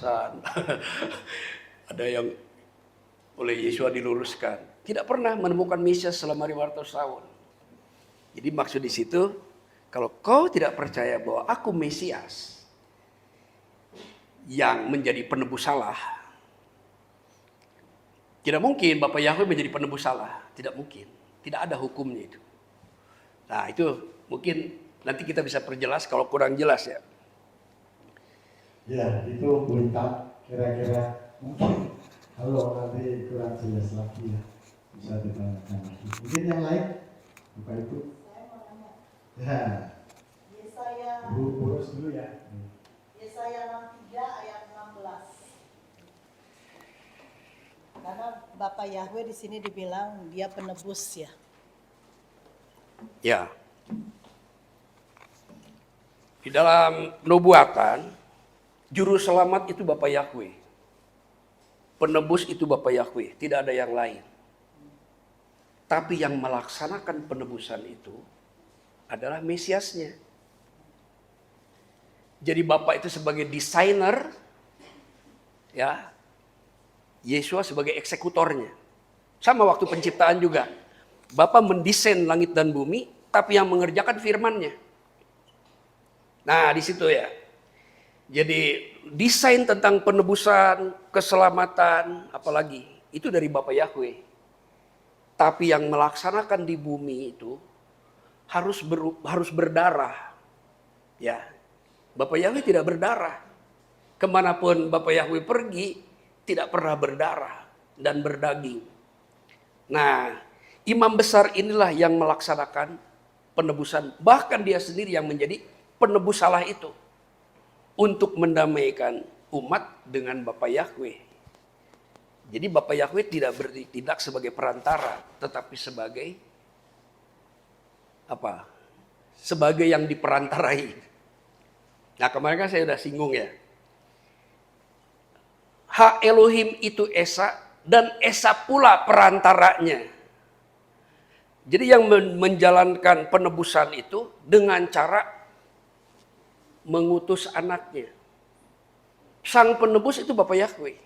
penebusan. Ada yang oleh Yesua diluruskan. Tidak pernah menemukan Mesias selama 500 tahun. Jadi maksud di situ, kalau kau tidak percaya bahwa aku Mesias yang menjadi penebus salah, tidak mungkin Bapak Yahweh menjadi penebus salah. Tidak mungkin. Tidak ada hukumnya itu. Nah itu mungkin nanti kita bisa perjelas kalau kurang jelas ya. Ya, itu berita kira-kira mungkin kalau nanti kurang jelas lagi ya bisa ditanyakan lagi. Mungkin yang lain, Bapak Ibu. Saya mau nanya. Ya. Yesaya. Urus dulu ya. Yesaya 63 ayat 16. Karena Bapak Yahweh di sini dibilang dia penebus ya. Ya. Di dalam nubuatan, juru selamat itu Bapak Yahweh. Penebus itu Bapak Yahweh, tidak ada yang lain. Tapi yang melaksanakan penebusan itu adalah Mesiasnya. Jadi Bapak itu sebagai desainer, ya, Yesua sebagai eksekutornya. Sama waktu penciptaan juga. Bapa mendesain langit dan bumi, tapi yang mengerjakan firman-Nya. Nah, di situ ya. Jadi desain tentang penebusan, keselamatan, apalagi itu dari Bapa Yahweh. Tapi yang melaksanakan di bumi itu harus berdarah. Ya. Bapa Yahweh tidak berdarah. Kemanapun Bapa Yahweh pergi, tidak pernah berdarah dan berdaging. Nah, imam besar inilah yang melaksanakan penebusan. Bahkan dia sendiri yang menjadi penebus salah itu. Untuk mendamaikan umat dengan Bapa Yahweh. Jadi Bapa Yahweh tidak bertindak sebagai perantara, tetapi sebagai apa? Sebagai yang diperantarai. Nah, kemarin kan saya sudah singgung ya. Ha Elohim itu Esa dan Esa pula perantaranya. Jadi yang menjalankan penebusan itu dengan cara mengutus anaknya. Sang penebus itu Bapak Yahweh.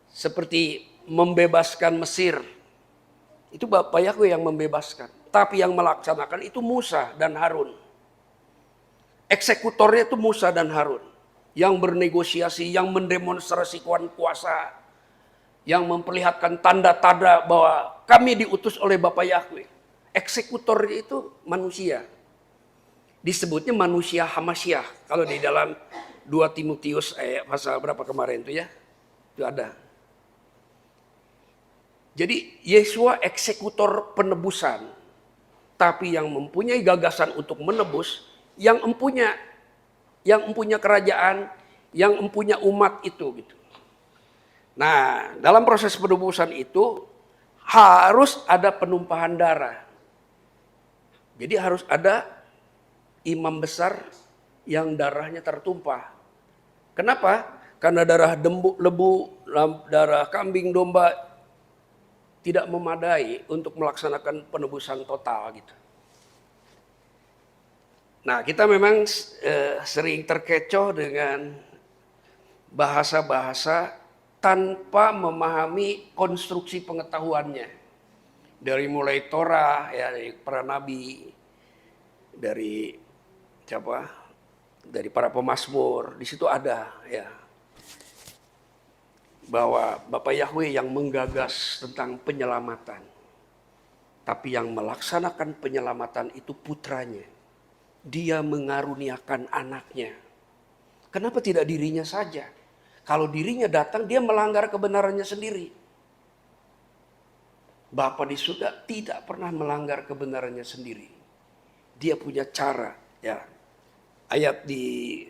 Seperti membebaskan Mesir. Itu Bapak Yahweh yang membebaskan. Tapi yang melaksanakan itu Musa dan Harun. Eksekutornya itu Musa dan Harun. Yang bernegosiasi, yang mendemonstrasikan kuasa. Yang memperlihatkan tanda-tanda bahwa kami diutus oleh Bapak Yahweh. Eksekutornya itu manusia. Disebutnya manusia Hamasyah. Kalau di dalam 2 Timotius pasal berapa kemarin itu ya. Itu ada. Jadi Yesua eksekutor penebusan. Tapi yang mempunyai gagasan untuk menebus, yang empunya kerajaan, yang empunya umat itu gitu. Nah, dalam proses penebusan itu harus ada penumpahan darah. Jadi harus ada imam besar yang darahnya tertumpah. Kenapa? Karena darah lebu, darah kambing, domba tidak memadai untuk melaksanakan penebusan total gitu. Nah, kita memang sering terkecoh dengan bahasa-bahasa tanpa memahami konstruksi pengetahuannya. Dari mulai Torah, ya, dari para nabi, dari siapa? Dari para pemazmur, di situ ada ya bahwa Bapak Yahweh yang menggagas tentang penyelamatan. Tapi yang melaksanakan penyelamatan itu putranya. Dia mengaruniakan anaknya. Kenapa tidak dirinya saja? Kalau dirinya datang, dia melanggar kebenarannya sendiri. Bapa di surga tidak pernah melanggar kebenarannya sendiri. Dia punya cara, ya. Ayat di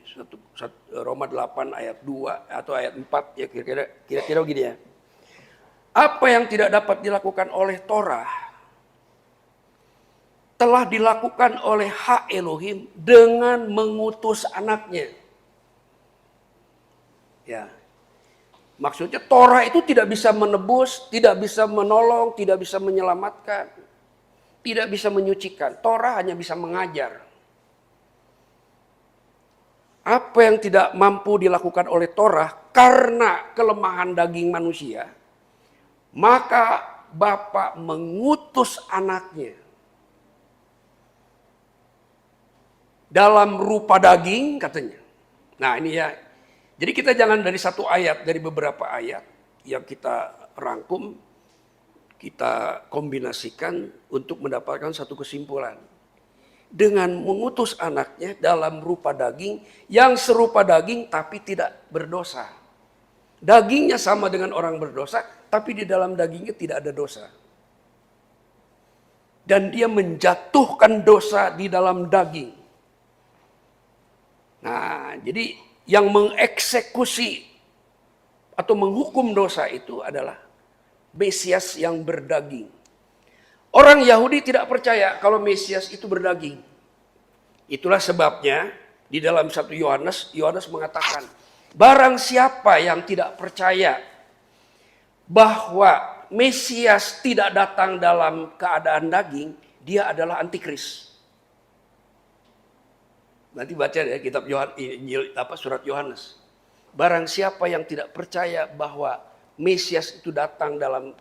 Roma 8 ayat 2 atau ayat 4 ya kira-kira begini ya. Apa yang tidak dapat dilakukan oleh Torah telah dilakukan oleh Ha Elohim dengan mengutus anaknya. Ya. Maksudnya Torah itu tidak bisa menebus, tidak bisa menolong, tidak bisa menyelamatkan, tidak bisa menyucikan. Torah hanya bisa mengajar. apa yang tidak mampu dilakukan oleh Torah karena kelemahan daging manusia, maka Bapa mengutus anaknya dalam rupa daging katanya. Nah ini ya, jadi kita jangan dari satu ayat, dari beberapa ayat yang kita rangkum, kita kombinasikan untuk mendapatkan satu kesimpulan. Dengan mengutus anaknya dalam rupa daging yang serupa daging tapi tidak berdosa. Dagingnya sama dengan orang berdosa, tapi di dalam dagingnya tidak ada dosa. Dan dia menjatuhkan dosa di dalam daging. Nah, jadi yang mengeksekusi atau menghukum dosa itu adalah Mesias yang berdaging. Orang Yahudi tidak percaya kalau Mesias itu berdaging. Itulah sebabnya di dalam 1 Yohanes, Yohanes mengatakan, barang siapa yang tidak percaya bahwa Mesias tidak datang dalam keadaan daging, dia adalah antikris. Nanti baca ya kitab surat Yohanes. Barang siapa yang tidak percaya bahwa Mesias itu datang dalam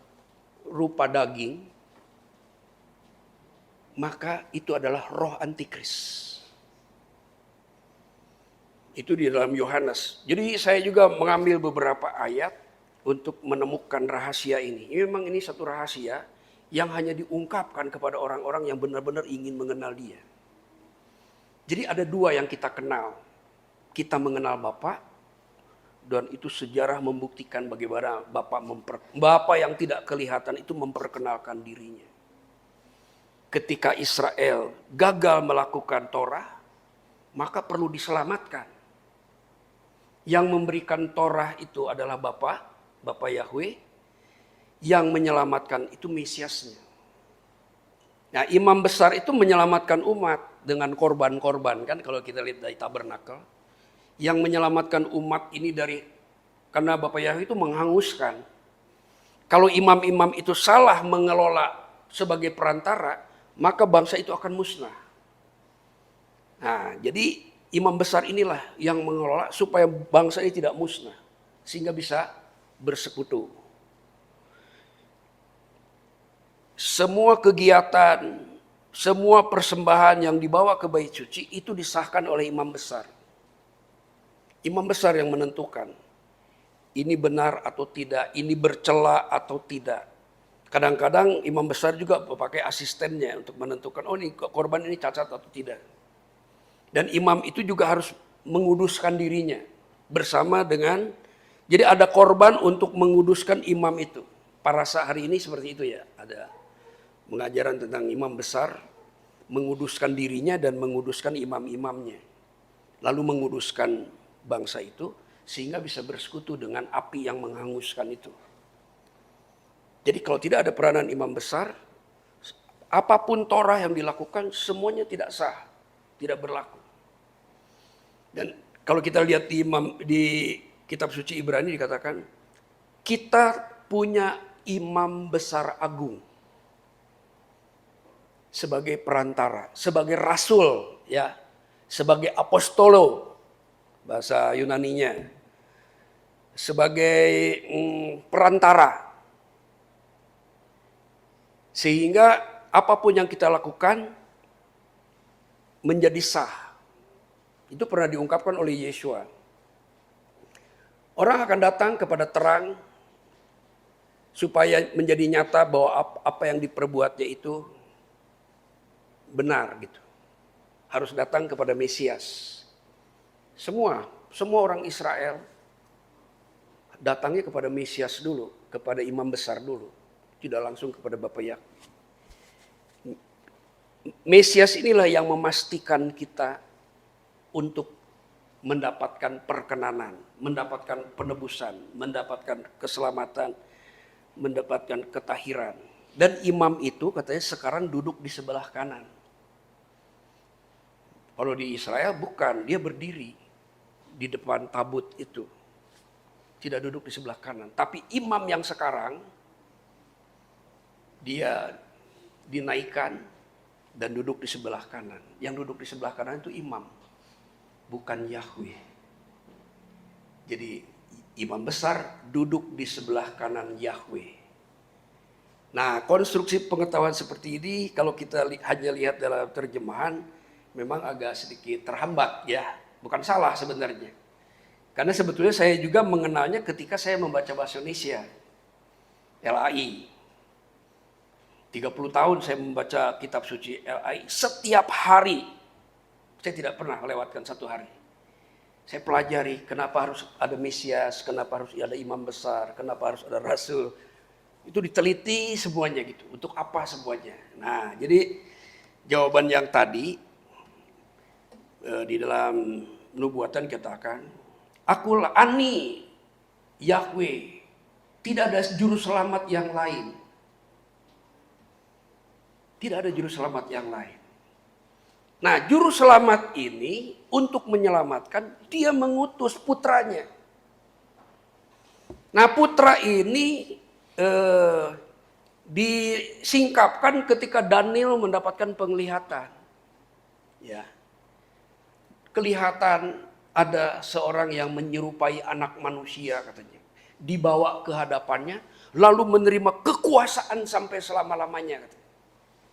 rupa daging, maka itu adalah roh antikris. Itu di dalam Yohanes. Jadi saya juga mengambil beberapa ayat untuk menemukan rahasia ini. Memang ini satu rahasia yang hanya diungkapkan kepada orang-orang yang benar-benar ingin mengenal dia. Jadi ada dua yang kita kenal. Kita mengenal Bapa, dan itu sejarah membuktikan bagaimana Bapa yang tidak kelihatan itu memperkenalkan dirinya. Ketika Israel gagal melakukan Torah, maka perlu diselamatkan. Yang memberikan Torah itu adalah Bapa Yahweh. Yang menyelamatkan itu Mesiasnya. Nah, imam besar itu menyelamatkan umat dengan korban-korban, kan kalau kita lihat dari tabernakel. Yang menyelamatkan umat ini karena Bapa Yahweh itu menghanguskan. Kalau imam-imam itu salah mengelola sebagai perantara, maka bangsa itu akan musnah. Nah, jadi imam besar inilah yang mengelola supaya bangsa ini tidak musnah. Sehingga bisa bersekutu. Semua kegiatan, semua persembahan yang dibawa ke bait suci itu disahkan oleh imam besar. Imam besar yang menentukan. Ini benar atau tidak, ini bercela atau tidak. Kadang-kadang imam besar juga memakai asistennya untuk menentukan, oh ini korban ini cacat atau tidak. Dan imam itu juga harus menguduskan dirinya bersama dengan, jadi ada korban untuk menguduskan imam itu. Parasa hari ini seperti itu ya, ada pengajaran tentang imam besar menguduskan dirinya dan menguduskan imam-imamnya. Lalu menguduskan bangsa itu sehingga bisa bersekutu dengan api yang menghanguskan itu. Jadi kalau tidak ada peranan imam besar, apapun Torah yang dilakukan semuanya tidak sah, tidak berlaku. Dan kalau kita lihat di kitab suci Ibrani dikatakan, kita punya imam besar agung sebagai perantara, sebagai rasul, ya, sebagai apostolo bahasa Yunaninya, sebagai perantara. Sehingga apapun yang kita lakukan menjadi sah. Itu pernah diungkapkan oleh Yeshua. Orang akan datang kepada terang supaya menjadi nyata bahwa apa yang diperbuatnya itu benar gitu. Harus datang kepada Mesias. Semua orang Israel datangnya kepada Mesias dulu, kepada imam besar dulu. Tidak langsung kepada Bapa Yahweh. Mesias inilah yang memastikan kita untuk mendapatkan perkenanan, mendapatkan penebusan, mendapatkan keselamatan, mendapatkan ketahiran. Dan imam itu katanya sekarang duduk di sebelah kanan. Kalau di Israel bukan, dia berdiri di depan tabut itu. Tidak duduk di sebelah kanan. Tapi imam yang sekarang, dia dinaikkan dan duduk di sebelah kanan. Yang duduk di sebelah kanan itu imam. bukan Yahweh. Jadi imam besar duduk di sebelah kanan Yahweh. Nah, konstruksi pengetahuan seperti ini kalau kita hanya lihat dalam terjemahan memang agak sedikit terhambat ya. Bukan salah sebenarnya. Karena sebetulnya saya juga mengenalnya ketika saya membaca bahasa Indonesia. LAI. 30 tahun saya membaca kitab suci LAI setiap hari. Saya tidak pernah melewatkan satu hari. Saya pelajari kenapa harus ada Mesias, kenapa harus ada imam besar, kenapa harus ada rasul. Itu diteliti semuanya gitu. Untuk apa semuanya. Nah, jadi jawaban yang tadi di dalam nubuatan katakan, Akulah Ani Yahweh, tidak ada juru selamat yang lain. Tidak ada juru selamat yang lain. Nah, juru selamat ini untuk menyelamatkan, dia mengutus putranya. Nah, putra ini disingkapkan ketika Daniel mendapatkan penglihatan. Ya. Kelihatan ada seorang yang menyerupai anak manusia katanya. Dibawa ke hadapannya, lalu menerima kekuasaan sampai selama-lamanya. Katanya.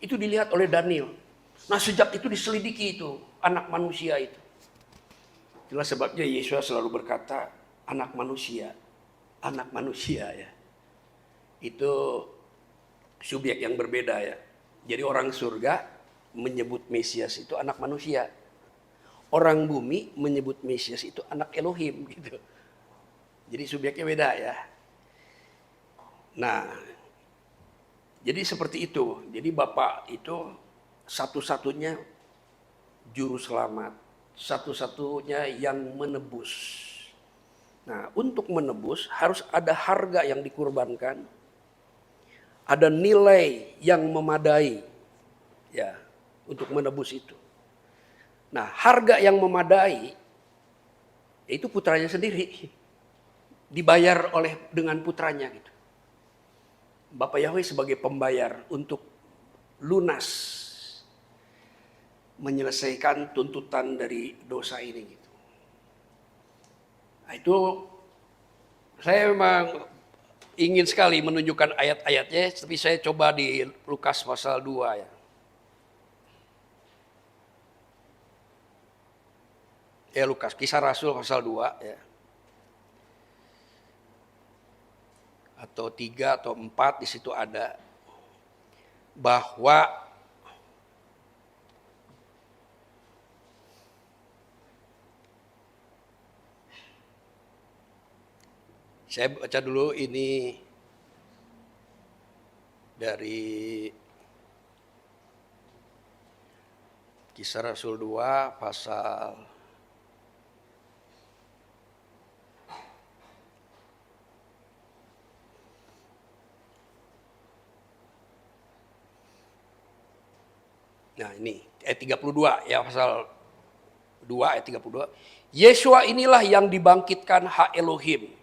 Itu dilihat oleh Daniel. Nah sejak itu diselidiki itu, anak manusia itu. Itulah sebabnya Yesus selalu berkata, anak manusia ya. Itu subjek yang berbeda ya. Jadi orang surga menyebut Mesias itu anak manusia. Orang bumi menyebut Mesias itu anak Elohim gitu. Jadi subjeknya beda ya. Nah, jadi seperti itu. Jadi Bapak itu satu-satunya juru selamat, satu-satunya yang menebus. Nah, untuk menebus harus ada harga yang dikurbankan, ada nilai yang memadai, ya, untuk menebus itu. Nah, harga yang memadai itu putranya sendiri, dibayar dengan putranya gitu. Bapak Yahweh sebagai pembayar untuk lunas menyelesaikan tuntutan dari dosa ini gitu. Nah, itu saya memang ingin sekali menunjukkan ayat-ayatnya, tapi saya coba di Lukas pasal 2 ya. Lukas, Kisah Rasul pasal 2 ya. Atau 3 atau 4 di situ ada bahwa saya baca dulu ini dari Kisah Rasul 2 pasal Nah ini ayat 32 ya, pasal 2 ayat 32. Yesua inilah yang dibangkitkan Ha Elohim.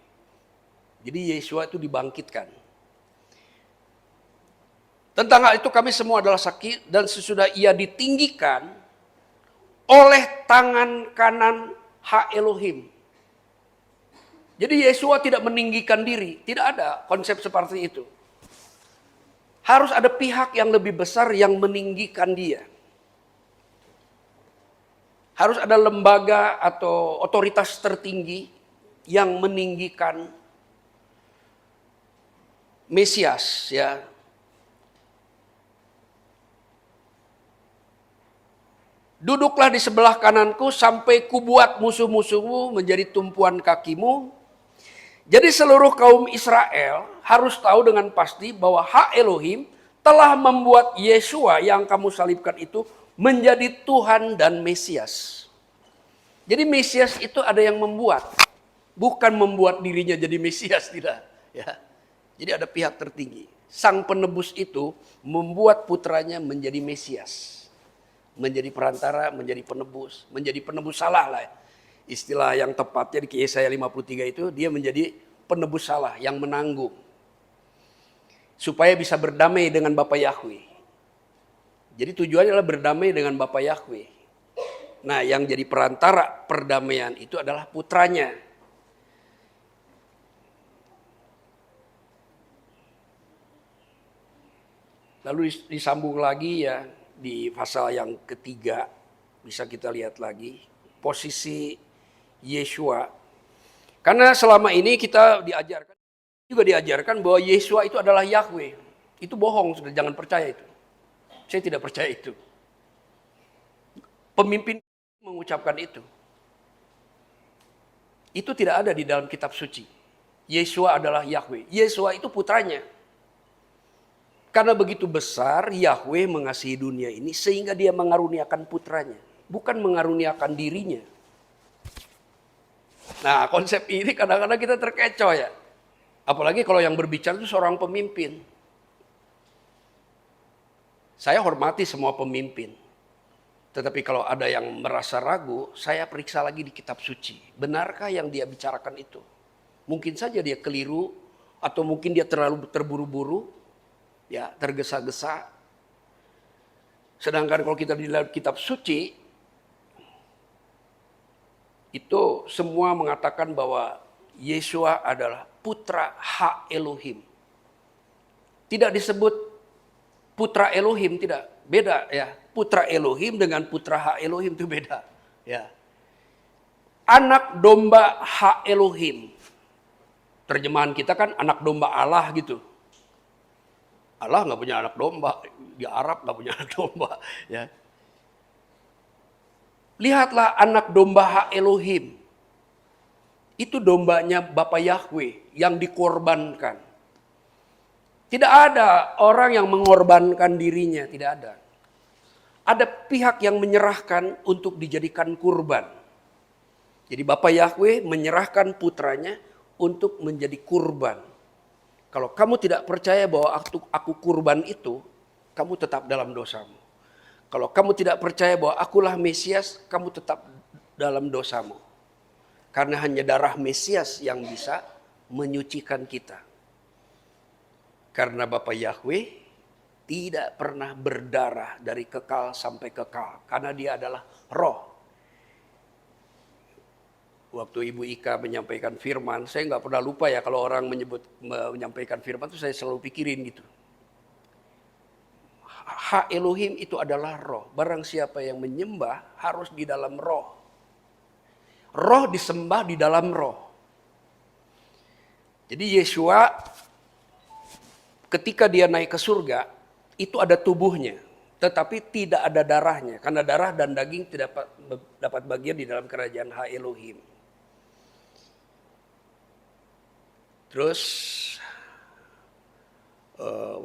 Jadi Yesua itu dibangkitkan. Tentang hal itu kami semua adalah saksi, dan sesudah ia ditinggikan oleh tangan kanan Ha Elohim. Jadi Yesua tidak meninggikan diri, tidak ada konsep seperti itu. Harus ada pihak yang lebih besar yang meninggikan dia. Harus ada lembaga atau otoritas tertinggi yang meninggikan Mesias ya. Duduklah di sebelah kananku sampai kubuat musuh-musuhmu menjadi tumpuan kakimu. Jadi seluruh kaum Israel harus tahu dengan pasti bahwa Ha Elohim telah membuat Yesua yang kamu salibkan itu menjadi Tuhan dan Mesias. Jadi Mesias itu ada yang membuat, bukan membuat dirinya jadi Mesias, tidak. Ya. Jadi ada pihak tertinggi. Sang penebus itu membuat putranya menjadi Mesias, menjadi perantara, menjadi penebus salah lah. Istilah yang tepatnya di Yesaya 53 itu, dia menjadi penebus salah yang menanggung. Supaya bisa berdamai dengan Bapa Yahweh. Jadi tujuannya adalah berdamai dengan Bapa Yahweh. Nah, yang jadi perantara perdamaian itu adalah putranya. Lalu disambung lagi ya di pasal yang ketiga, bisa kita lihat lagi posisi Yeshua. Karena selama ini kita diajarkan bahwa Yeshua itu adalah Yahweh. Itu bohong, sudah jangan percaya itu. Saya tidak percaya itu. Pemimpin mengucapkan itu. Itu tidak ada di dalam kitab suci. Yeshua adalah Yahweh. Yeshua itu putranya. Karena begitu besar Yahweh mengasihi dunia ini sehingga dia mengaruniakan putranya. Bukan mengaruniakan dirinya. Nah, konsep ini kadang-kadang kita terkecoh ya. Apalagi kalau yang berbicara itu seorang pemimpin. Saya hormati semua pemimpin. Tetapi kalau ada yang merasa ragu, saya periksa lagi di kitab suci. Benarkah yang dia bicarakan itu? Mungkin saja dia keliru atau mungkin dia terlalu terburu-buru, ya, tergesa-gesa. Sedangkan kalau kita di dalam kitab suci, itu semua mengatakan bahwa Yeshua adalah putra Ha Elohim. Tidak disebut putra Elohim, tidak. Beda ya. Putra Elohim dengan putra Ha Elohim itu beda. Ya. Anak domba Ha Elohim. Terjemahan kita kan anak domba Allah gitu. Allah nggak punya anak domba. Di Arab nggak punya anak domba. Ya. Lihatlah anak domba Ha Elohim. Itu dombanya Bapa Yahweh yang dikorbankan. Tidak ada orang yang mengorbankan dirinya, tidak ada. Ada pihak yang menyerahkan untuk dijadikan kurban. Jadi Bapa Yahweh menyerahkan putranya untuk menjadi kurban. Kalau kamu tidak percaya bahwa aku kurban itu, kamu tetap dalam dosamu. Kalau kamu tidak percaya bahwa akulah Mesias, kamu tetap dalam dosamu. Karena hanya darah Mesias yang bisa menyucikan kita. Karena Bapa Yahweh tidak pernah berdarah dari kekal sampai kekal. Karena dia adalah roh. Waktu Ibu Ika menyampaikan firman, saya nggak pernah lupa ya kalau orang menyampaikan firman itu saya selalu pikirin gitu. Ha Elohim itu adalah roh. Barang siapa yang menyembah harus di dalam roh. Roh disembah di dalam roh. Jadi Yeshua ketika dia naik ke surga, itu ada tubuhnya, tetapi tidak ada darahnya. Karena darah dan daging tidak dapat bagian di dalam kerajaan Ha Elohim. Terus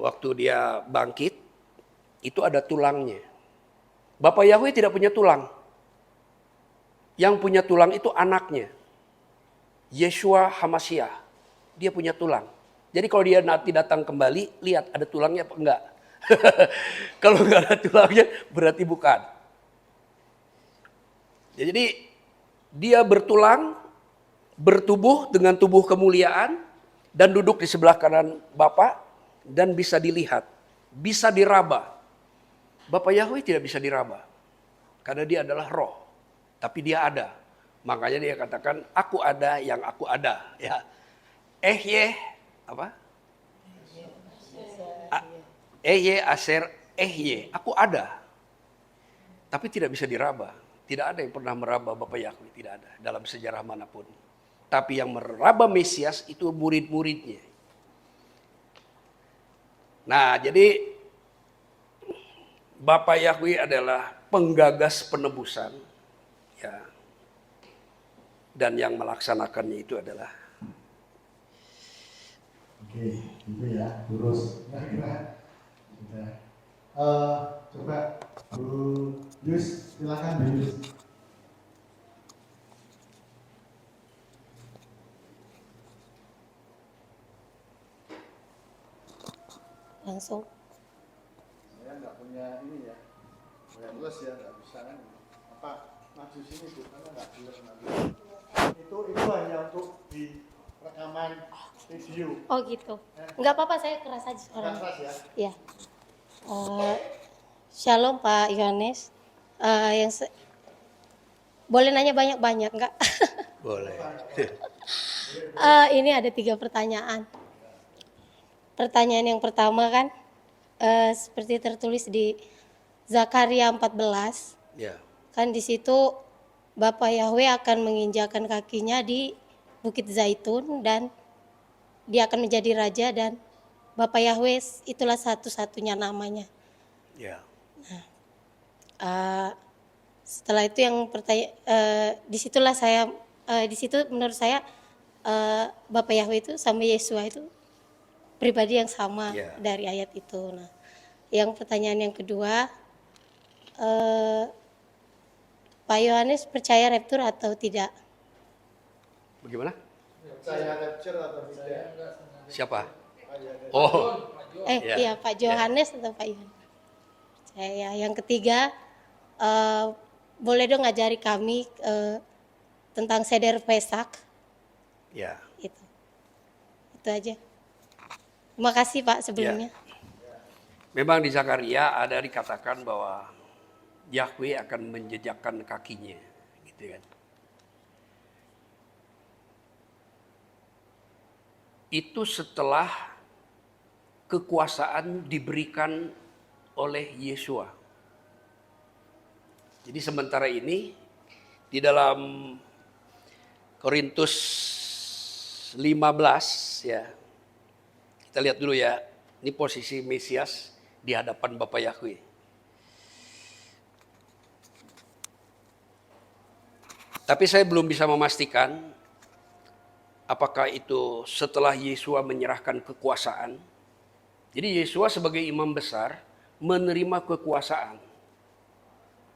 waktu dia bangkit, itu ada tulangnya. Bapa Yahweh tidak punya tulang. Yang punya tulang itu anaknya. Yeshua Hamasyah. Dia punya tulang. Jadi kalau dia nanti datang kembali, lihat ada tulangnya apa enggak. Kalau enggak ada tulangnya berarti bukan. Ya, jadi dia bertulang, bertubuh dengan tubuh kemuliaan, dan duduk di sebelah kanan Bapa, dan bisa dilihat, bisa diraba. Bapa Yahweh tidak bisa diraba, karena dia adalah roh, tapi dia ada. Makanya dia katakan, aku ada yang aku ada. Ya. Apa? Aser aku ada. Tapi tidak bisa diraba. Tidak ada yang pernah meraba Bapa Yahweh, tidak ada dalam sejarah manapun. Tapi yang meraba Mesias itu murid-muridnya. Nah, jadi Bapa Yahweh adalah penggagas penebusan, ya. Dan yang melaksanakannya itu adalah Oke, itu ya, lurus. Kira-kira sudah. Coba Bu Yus, silakan Bu Yus. Langsung. Saya nggak punya ini ya, wireless ya, nggak bisa kan? Apa maju sini Bu, karena nggak jelas nanti. Itu hanya untuk di rekaman video. Oh gitu. Enggak apa-apa, saya keras aja suaranya. Keras ya. Iya. Shalom Pak Yohanes. Boleh nanya banyak-banyak enggak? Boleh. Ini ada 3 pertanyaan. Pertanyaan yang pertama kan, seperti tertulis di Zakaria 14, Ya. kan di situ Bapak Yahweh akan menginjakan kakinya di Bukit Zaitun dan dia akan menjadi raja dan Bapak Yahweh itulah satu-satunya namanya. Ya. Eh, Setelah itu yang disitulah saya di situ menurut saya Bapak Yahweh itu sama Yesua itu pribadi yang sama Ya. dari ayat itu. Nah, yang pertanyaan yang kedua, eh, Pak Yohanes percaya raptur atau tidak? Bagaimana? Percaya rapture atau tidak? Siapa? Oh, Ya. Iya Pak Yohanes atau Pak Yohanes? Percaya. Yang ketiga, eh, boleh dong ngajari kami tentang seder Pesak? ya. Itu aja. Terima kasih Pak sebelumnya. Memang di Zakaria ada dikatakan bahwa Yahweh akan menjejakkan kakinya, gitu kan. Itu setelah kekuasaan diberikan oleh Yesua. Jadi sementara ini di dalam Korintus 15 ya. Kita lihat dulu ya. Ini posisi Mesias di hadapan Bapa Yahweh. Tapi saya belum bisa memastikan apakah itu setelah Yesua menyerahkan kekuasaan. Jadi Yesua sebagai imam besar menerima kekuasaan.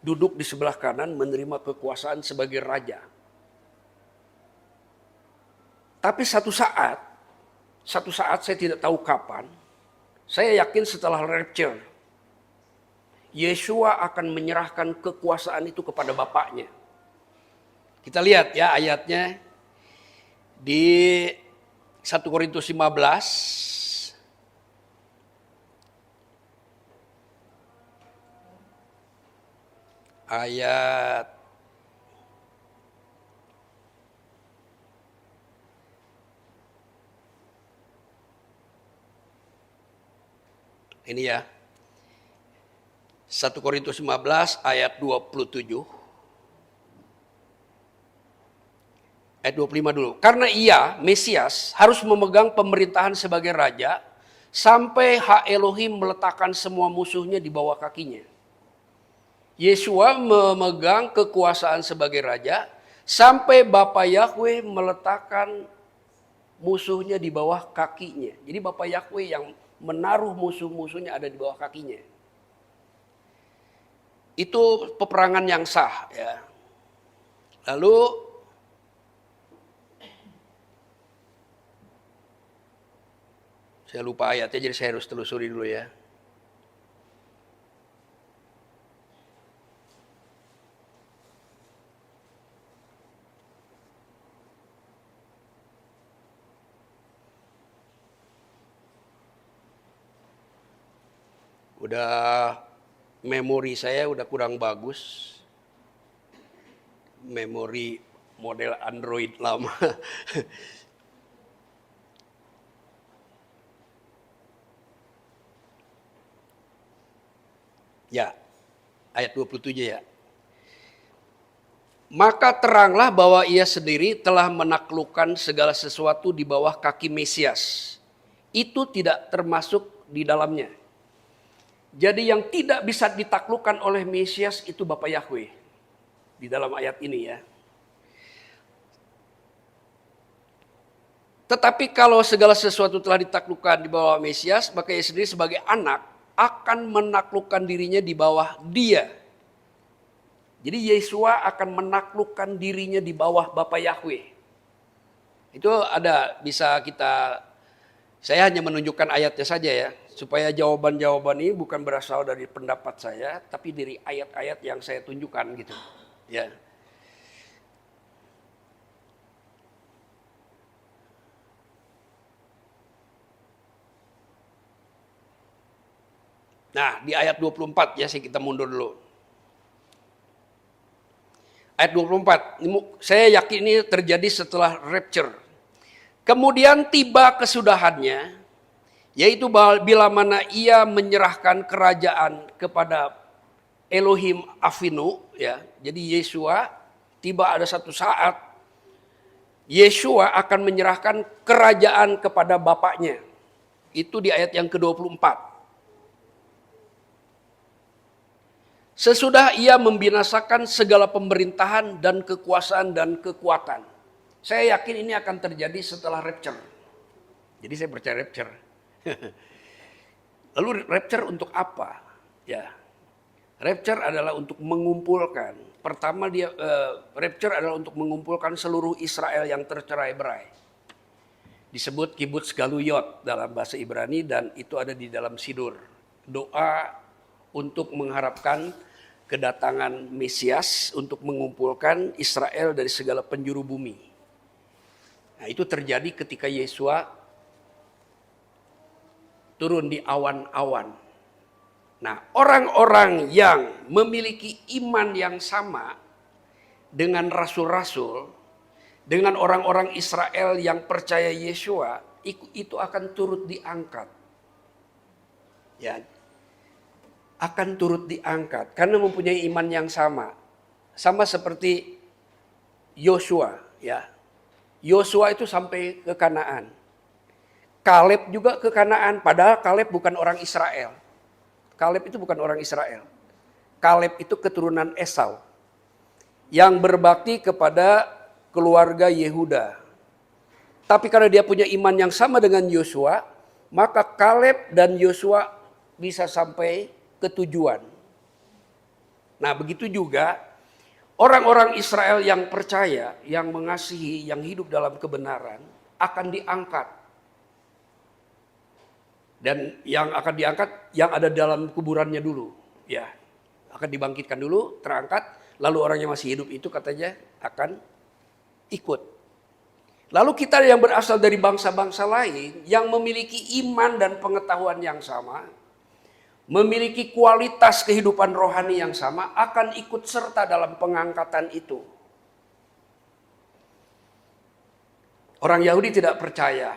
Duduk di sebelah kanan menerima kekuasaan sebagai raja. Tapi satu saat saya tidak tahu kapan, saya yakin setelah rapture, Yesua akan menyerahkan kekuasaan itu kepada Bapaknya. Kita lihat ya ayatnya di 1 Korintus 15. Ayat ini ya. 1 Korintus 15 ayat 27. Ayat 25 dulu. Karena ia, Mesias, harus memegang pemerintahan sebagai raja sampai hak Elohim meletakkan semua musuhnya di bawah kakinya. Yesua memegang kekuasaan sebagai raja sampai Bapa Yahweh meletakkan musuhnya di bawah kakinya. Jadi Bapa Yahweh yang menaruh musuh-musuhnya ada di bawah kakinya. Itu peperangan yang sah ya. Lalu saya lupa ayatnya jadi saya harus telusuri dulu ya. Udah memori saya udah kurang bagus. Memori model Android lama. Ya, ayat 27 ya. Maka teranglah bahwa ia sendiri telah menaklukkan segala sesuatu di bawah kaki Mesias. Itu tidak termasuk di dalamnya. Jadi yang tidak bisa ditaklukkan oleh Mesias itu Bapa Yahweh. Di dalam ayat ini ya. Tetapi kalau segala sesuatu telah ditaklukkan di bawah Mesias, maka ia sendiri sebagai anak akan menaklukkan dirinya di bawah dia. Jadi Yesua akan menaklukkan dirinya di bawah Bapa Yahweh. Itu ada bisa saya hanya menunjukkan ayatnya saja ya. Supaya jawaban-jawaban ini bukan berasal dari pendapat saya, tapi dari ayat-ayat yang saya tunjukkan gitu. Ya. Nah, di ayat 24 ya, kita mundur dulu. Ayat 24. Saya yakin ini terjadi setelah rapture. Kemudian tiba kesudahannya, yaitu bila mana ia menyerahkan kerajaan kepada Elohim Avinu, ya. Jadi Yesua tiba ada satu saat Yesua akan menyerahkan kerajaan kepada Bapaknya. Itu di ayat yang ke-24. Sesudah ia membinasakan segala pemerintahan dan kekuasaan dan kekuatan. Saya yakin ini akan terjadi setelah rapture. Jadi saya percaya rapture. Lalu rapture untuk apa? Ya, rapture adalah untuk mengumpulkan. Pertama rapture adalah untuk mengumpulkan seluruh Israel yang tercerai-berai. Disebut kibbutz galuyot dalam bahasa Ibrani dan itu ada di dalam Sidur. Doa untuk mengharapkan kedatangan Mesias untuk mengumpulkan Israel dari segala penjuru bumi. Nah, itu terjadi ketika Yesua turun di awan-awan. Nah, orang-orang yang memiliki iman yang sama dengan rasul-rasul, dengan orang-orang Israel yang percaya Yesua, itu akan turut diangkat. Ya, akan turut diangkat karena mempunyai iman yang sama. Sama seperti Yosua, ya. Yosua itu sampai ke Kanaan. Kaleb juga ke Kanaan, padahal Kaleb bukan orang Israel. Kaleb itu bukan orang Israel. Kaleb itu keturunan Esau yang berbakti kepada keluarga Yehuda. Tapi karena dia punya iman yang sama dengan Yosua, maka Kaleb dan Yosua bisa sampai ke tujuan. Nah, begitu juga orang-orang Israel yang percaya, yang mengasihi, yang hidup dalam kebenaran akan diangkat. Dan yang akan diangkat yang ada dalam kuburannya dulu, ya. Akan dibangkitkan dulu, terangkat, lalu orang yang masih hidup itu katanya akan ikut. Lalu kita yang berasal dari bangsa-bangsa lain yang memiliki iman dan pengetahuan yang sama, memiliki kualitas kehidupan rohani yang sama, akan ikut serta dalam pengangkatan itu. Orang Yahudi tidak percaya,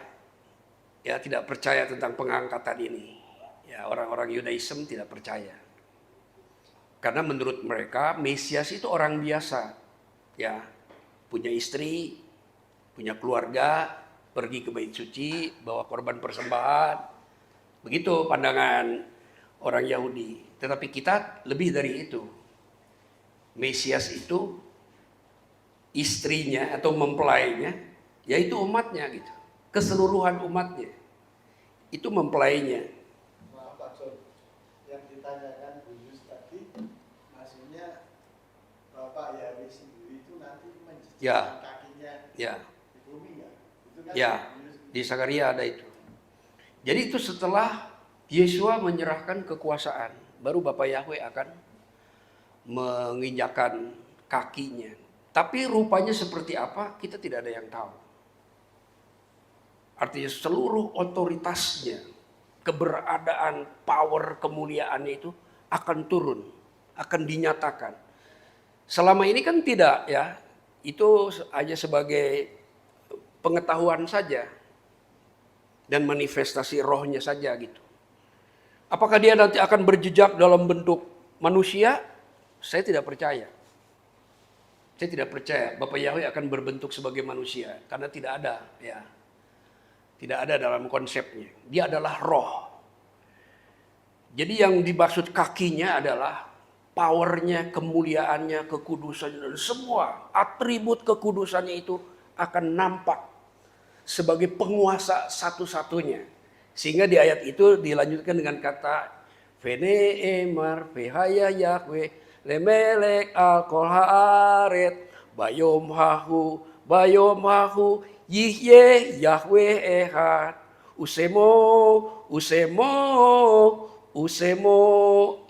ya, tidak percaya tentang pengangkatan ini. Ya, orang-orang Yudaism tidak percaya. Karena menurut mereka Mesias itu orang biasa, ya, punya istri, punya keluarga, pergi ke bait suci, bawa korban persembahan. Begitu pandangan orang Yahudi. Tetapi kita lebih dari itu. Mesias itu istrinya atau mempelainya, yaitu umatnya gitu. Keseluruhan umatnya. Itu mempelainya. Maaf Pak John, yang ditanyakan Bu Yus tadi, maksudnya Bapak Yahweh sendiri itu nanti menjejakkan kakinya di bumi ya? Itu kan Ya, di Sakaria ada itu. Jadi itu setelah Yesua menyerahkan kekuasaan, baru Bapak Yahweh akan menginjakkan kakinya. Tapi rupanya seperti apa, kita tidak ada yang tahu. Artinya seluruh otoritasnya, keberadaan, power, kemuliaannya itu akan turun, akan dinyatakan. Selama ini kan tidak, ya, itu hanya sebagai pengetahuan saja dan manifestasi rohnya saja gitu. Apakah dia nanti akan berjejak dalam bentuk manusia? Saya tidak percaya. Saya tidak percaya Bapak Yahweh akan berbentuk sebagai manusia. Karena tidak ada, ya. Tidak ada dalam konsepnya. Dia adalah roh. Jadi yang dimaksud kakinya adalah powernya, kemuliaannya, kekudusannya, dan semua atribut kekudusannya itu akan nampak sebagai penguasa satu-satunya. Sehingga di ayat itu dilanjutkan dengan kata Vene Emar Vehaya Yahweh Lemelek Al-Kol Haaret Bayom Hahu Yihye Yahweh Ehad Usemo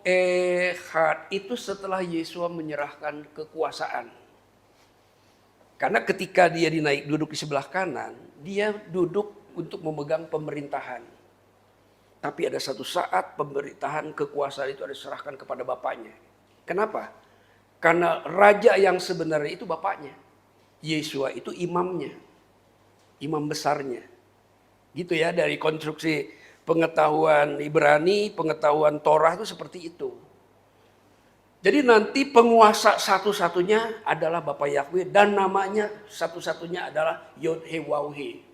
Ehad. Itu setelah Yesua menyerahkan kekuasaan. Karena ketika dia duduk di sebelah kanan, dia duduk untuk memegang pemerintahan. Tapi ada satu saat pemerintahan kekuasaan itu ada diserahkan kepada Bapaknya. Kenapa? Karena raja yang sebenarnya itu bapaknya. Yesua itu imamnya. Imam besarnya. Gitu ya, dari konstruksi pengetahuan Ibrani, pengetahuan Torah itu seperti itu. Jadi nanti penguasa satu-satunya adalah Bapa Yahweh dan namanya satu-satunya adalah Yod-He-Waw-He.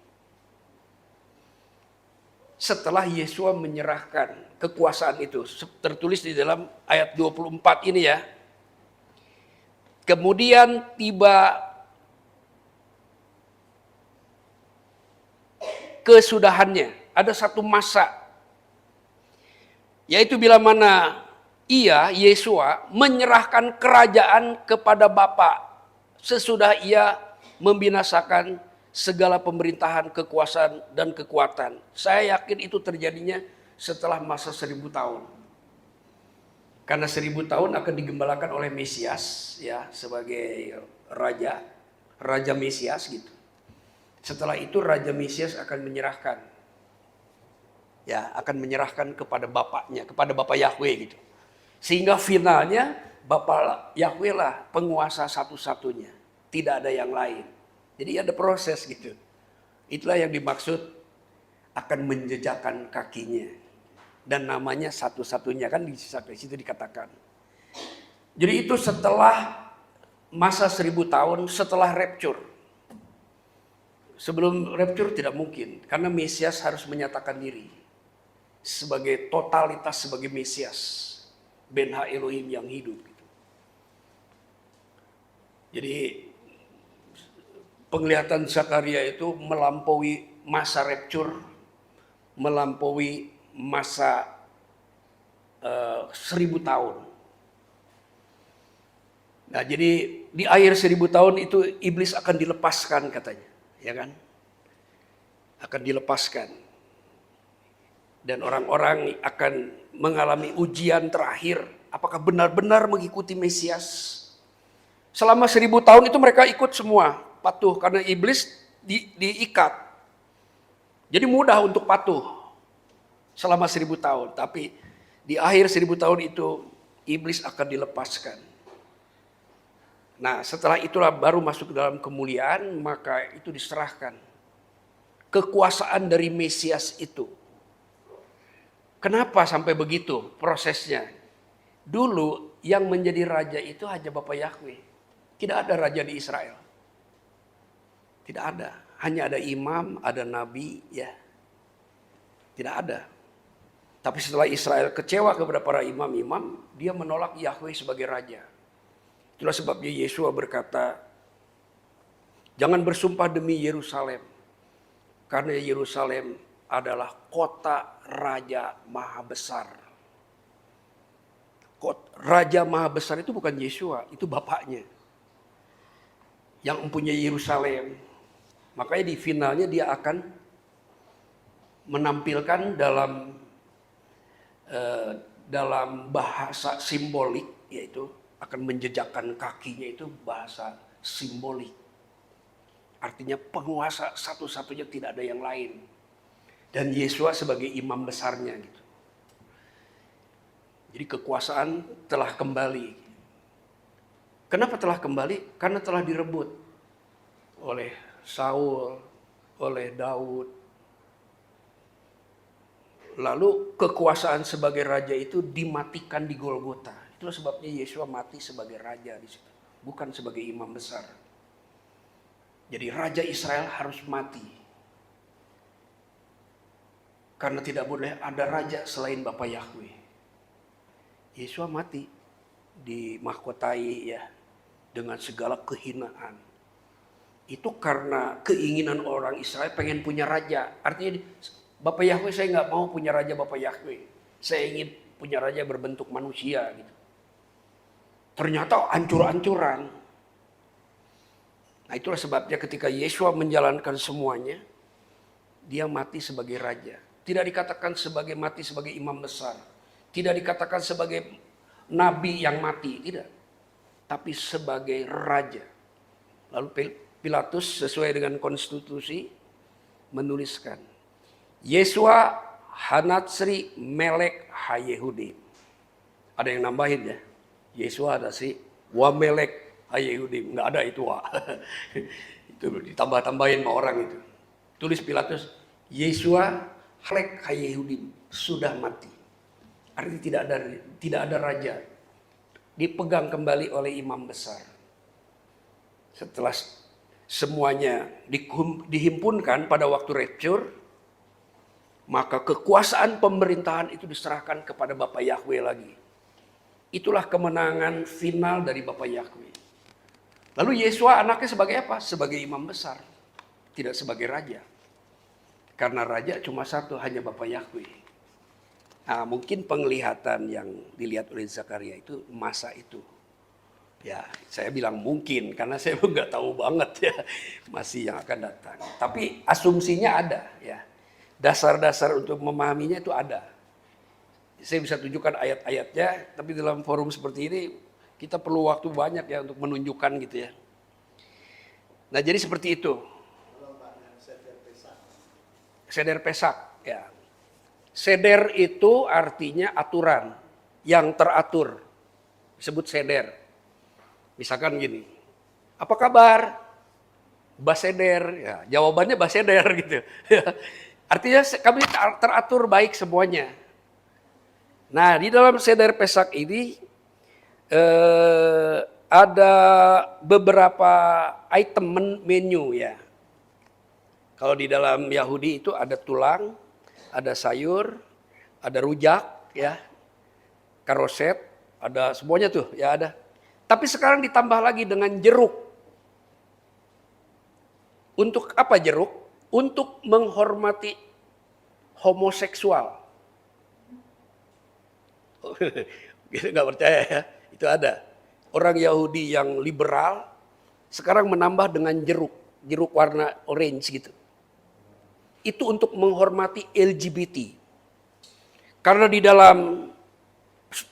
Setelah Yesua menyerahkan kekuasaan itu, tertulis di dalam ayat 24 ini ya. Kemudian tiba kesudahannya, ada satu masa, yaitu bila mana ia, Yesua, menyerahkan kerajaan kepada Bapa sesudah ia membinasakan segala pemerintahan, kekuasaan, dan kekuatan. Saya yakin itu terjadinya setelah masa 1000 tahun. Karena 1000 tahun akan digembalakan oleh Mesias ya, sebagai Raja Mesias gitu. Setelah itu Raja Mesias akan menyerahkan. Ya, akan menyerahkan kepada Bapaknya, kepada Bapa Yahweh gitu. Sehingga finalnya Bapa Yahweh lah penguasa satu-satunya. Tidak ada yang lain. Jadi ada proses gitu. Itulah yang dimaksud akan menjejakkan kakinya. Dan namanya satu-satunya, kan di situ dikatakan. Jadi itu setelah masa 1000 tahun, setelah rapture. Sebelum rapture tidak mungkin. Karena Mesias harus menyatakan diri. Sebagai totalitas, sebagai Mesias. Ben Ha Elohim yang hidup. Gitu. Jadi penglihatan Zakaria itu melampaui masa rapture, melampaui masa 1000 tahun. Nah, jadi di akhir 1000 tahun itu iblis akan dilepaskan katanya, ya kan? Akan dilepaskan. Dan orang-orang akan mengalami ujian terakhir. Apakah benar-benar mengikuti Mesias? Selama 1000 tahun itu mereka ikut semua. Patuh karena iblis diikat. Jadi mudah untuk patuh. Selama 1000 tahun. Tapi di akhir 1000 tahun itu iblis akan dilepaskan. Nah, setelah itulah baru masuk ke dalam kemuliaan. Maka itu diserahkan. Kekuasaan dari Mesias itu. Kenapa sampai begitu prosesnya? Dulu yang menjadi raja itu hanya Bapa Yahweh. Tidak ada raja di Israel. Tidak ada. Hanya ada imam, ada nabi, ya. Tidak ada. Tapi setelah Israel kecewa kepada para imam-imam, dia menolak Yahweh sebagai raja. Itulah sebabnya Yesua berkata, jangan bersumpah demi Yerusalem. Karena Yerusalem adalah kota Raja Maha Besar. Raja Maha Besar itu bukan Yesua, itu bapaknya. Yang mempunyai Yerusalem. Makanya di finalnya dia akan menampilkan dalam bahasa simbolik, yaitu akan menjejakkan kakinya, itu bahasa simbolik. Artinya penguasa satu-satunya, tidak ada yang lain. Dan Yesua sebagai imam besarnya gitu. Jadi kekuasaan telah kembali. Kenapa telah kembali? Karena telah direbut oleh Saul, oleh Daud. Lalu kekuasaan sebagai raja itu dimatikan di Golgota. Itulah sebabnya Yesua mati sebagai raja di situ, bukan sebagai imam besar. Jadi raja Israel harus mati. Karena tidak boleh ada raja selain Bapa Yahweh. Yesua mati dimahkotai ya dengan segala kehinaan. Itu karena keinginan orang Israel pengen punya raja. Artinya Bapa Yahweh, saya nggak mau punya raja Bapa Yahweh. Saya ingin punya raja berbentuk manusia gitu. Ternyata hancur-hancuran. Nah, itulah sebabnya ketika Yesua menjalankan semuanya, dia mati sebagai raja. Tidak dikatakan sebagai mati sebagai imam besar. Tidak dikatakan sebagai nabi yang mati. Tidak. Tapi sebagai raja. Lalu Pilatus sesuai dengan konstitusi menuliskan. Yesua Hanatsri Melek HaYehudi. Ada yang nambahin ya. Yesua Hanatsri Wamelek Hayehudim, nggak ada itu Wak. Itu ditambah-tambahin sama orang itu. Tulis Pilatus, Yesua Halek Hayehudim sudah mati. Artinya tidak ada raja. Dipegang kembali oleh imam besar. Setelah semuanya dihimpunkan pada waktu rapture, maka kekuasaan pemerintahan itu diserahkan kepada Bapa Yahweh lagi. Itulah kemenangan final dari Bapa Yahweh. Lalu Yesua anaknya sebagai apa? Sebagai imam besar, tidak sebagai raja. Karena raja cuma satu, hanya Bapa Yahweh. Nah, mungkin penglihatan yang dilihat oleh Zakaria itu masa itu. Ya, saya bilang mungkin karena saya nggak tahu banget ya masih yang akan datang. Tapi asumsinya ada ya. Dasar-dasar untuk memahaminya itu ada. Saya bisa tunjukkan ayat-ayatnya, tapi dalam forum seperti ini kita perlu waktu banyak ya untuk menunjukkan gitu ya. Nah, jadi seperti itu. Seder Pesak ya. Seder itu artinya aturan, yang teratur. Disebut seder. Misalkan gini, apa kabar? Baseder, ya jawabannya baseder gitu. Artinya kami teratur baik semuanya. Nah, di dalam Seder Pesak ini ada beberapa item menu ya. Kalau di dalam Yahudi itu ada tulang, ada sayur, ada rujak ya, karoset, ada semuanya tuh ya ada. Tapi sekarang ditambah lagi dengan jeruk. Untuk apa jeruk? Untuk menghormati homoseksual. Gitu nggak percaya ya? Itu ada. Orang Yahudi yang liberal sekarang menambah dengan jeruk warna orange gitu. Itu untuk menghormati LGBT. Karena di dalam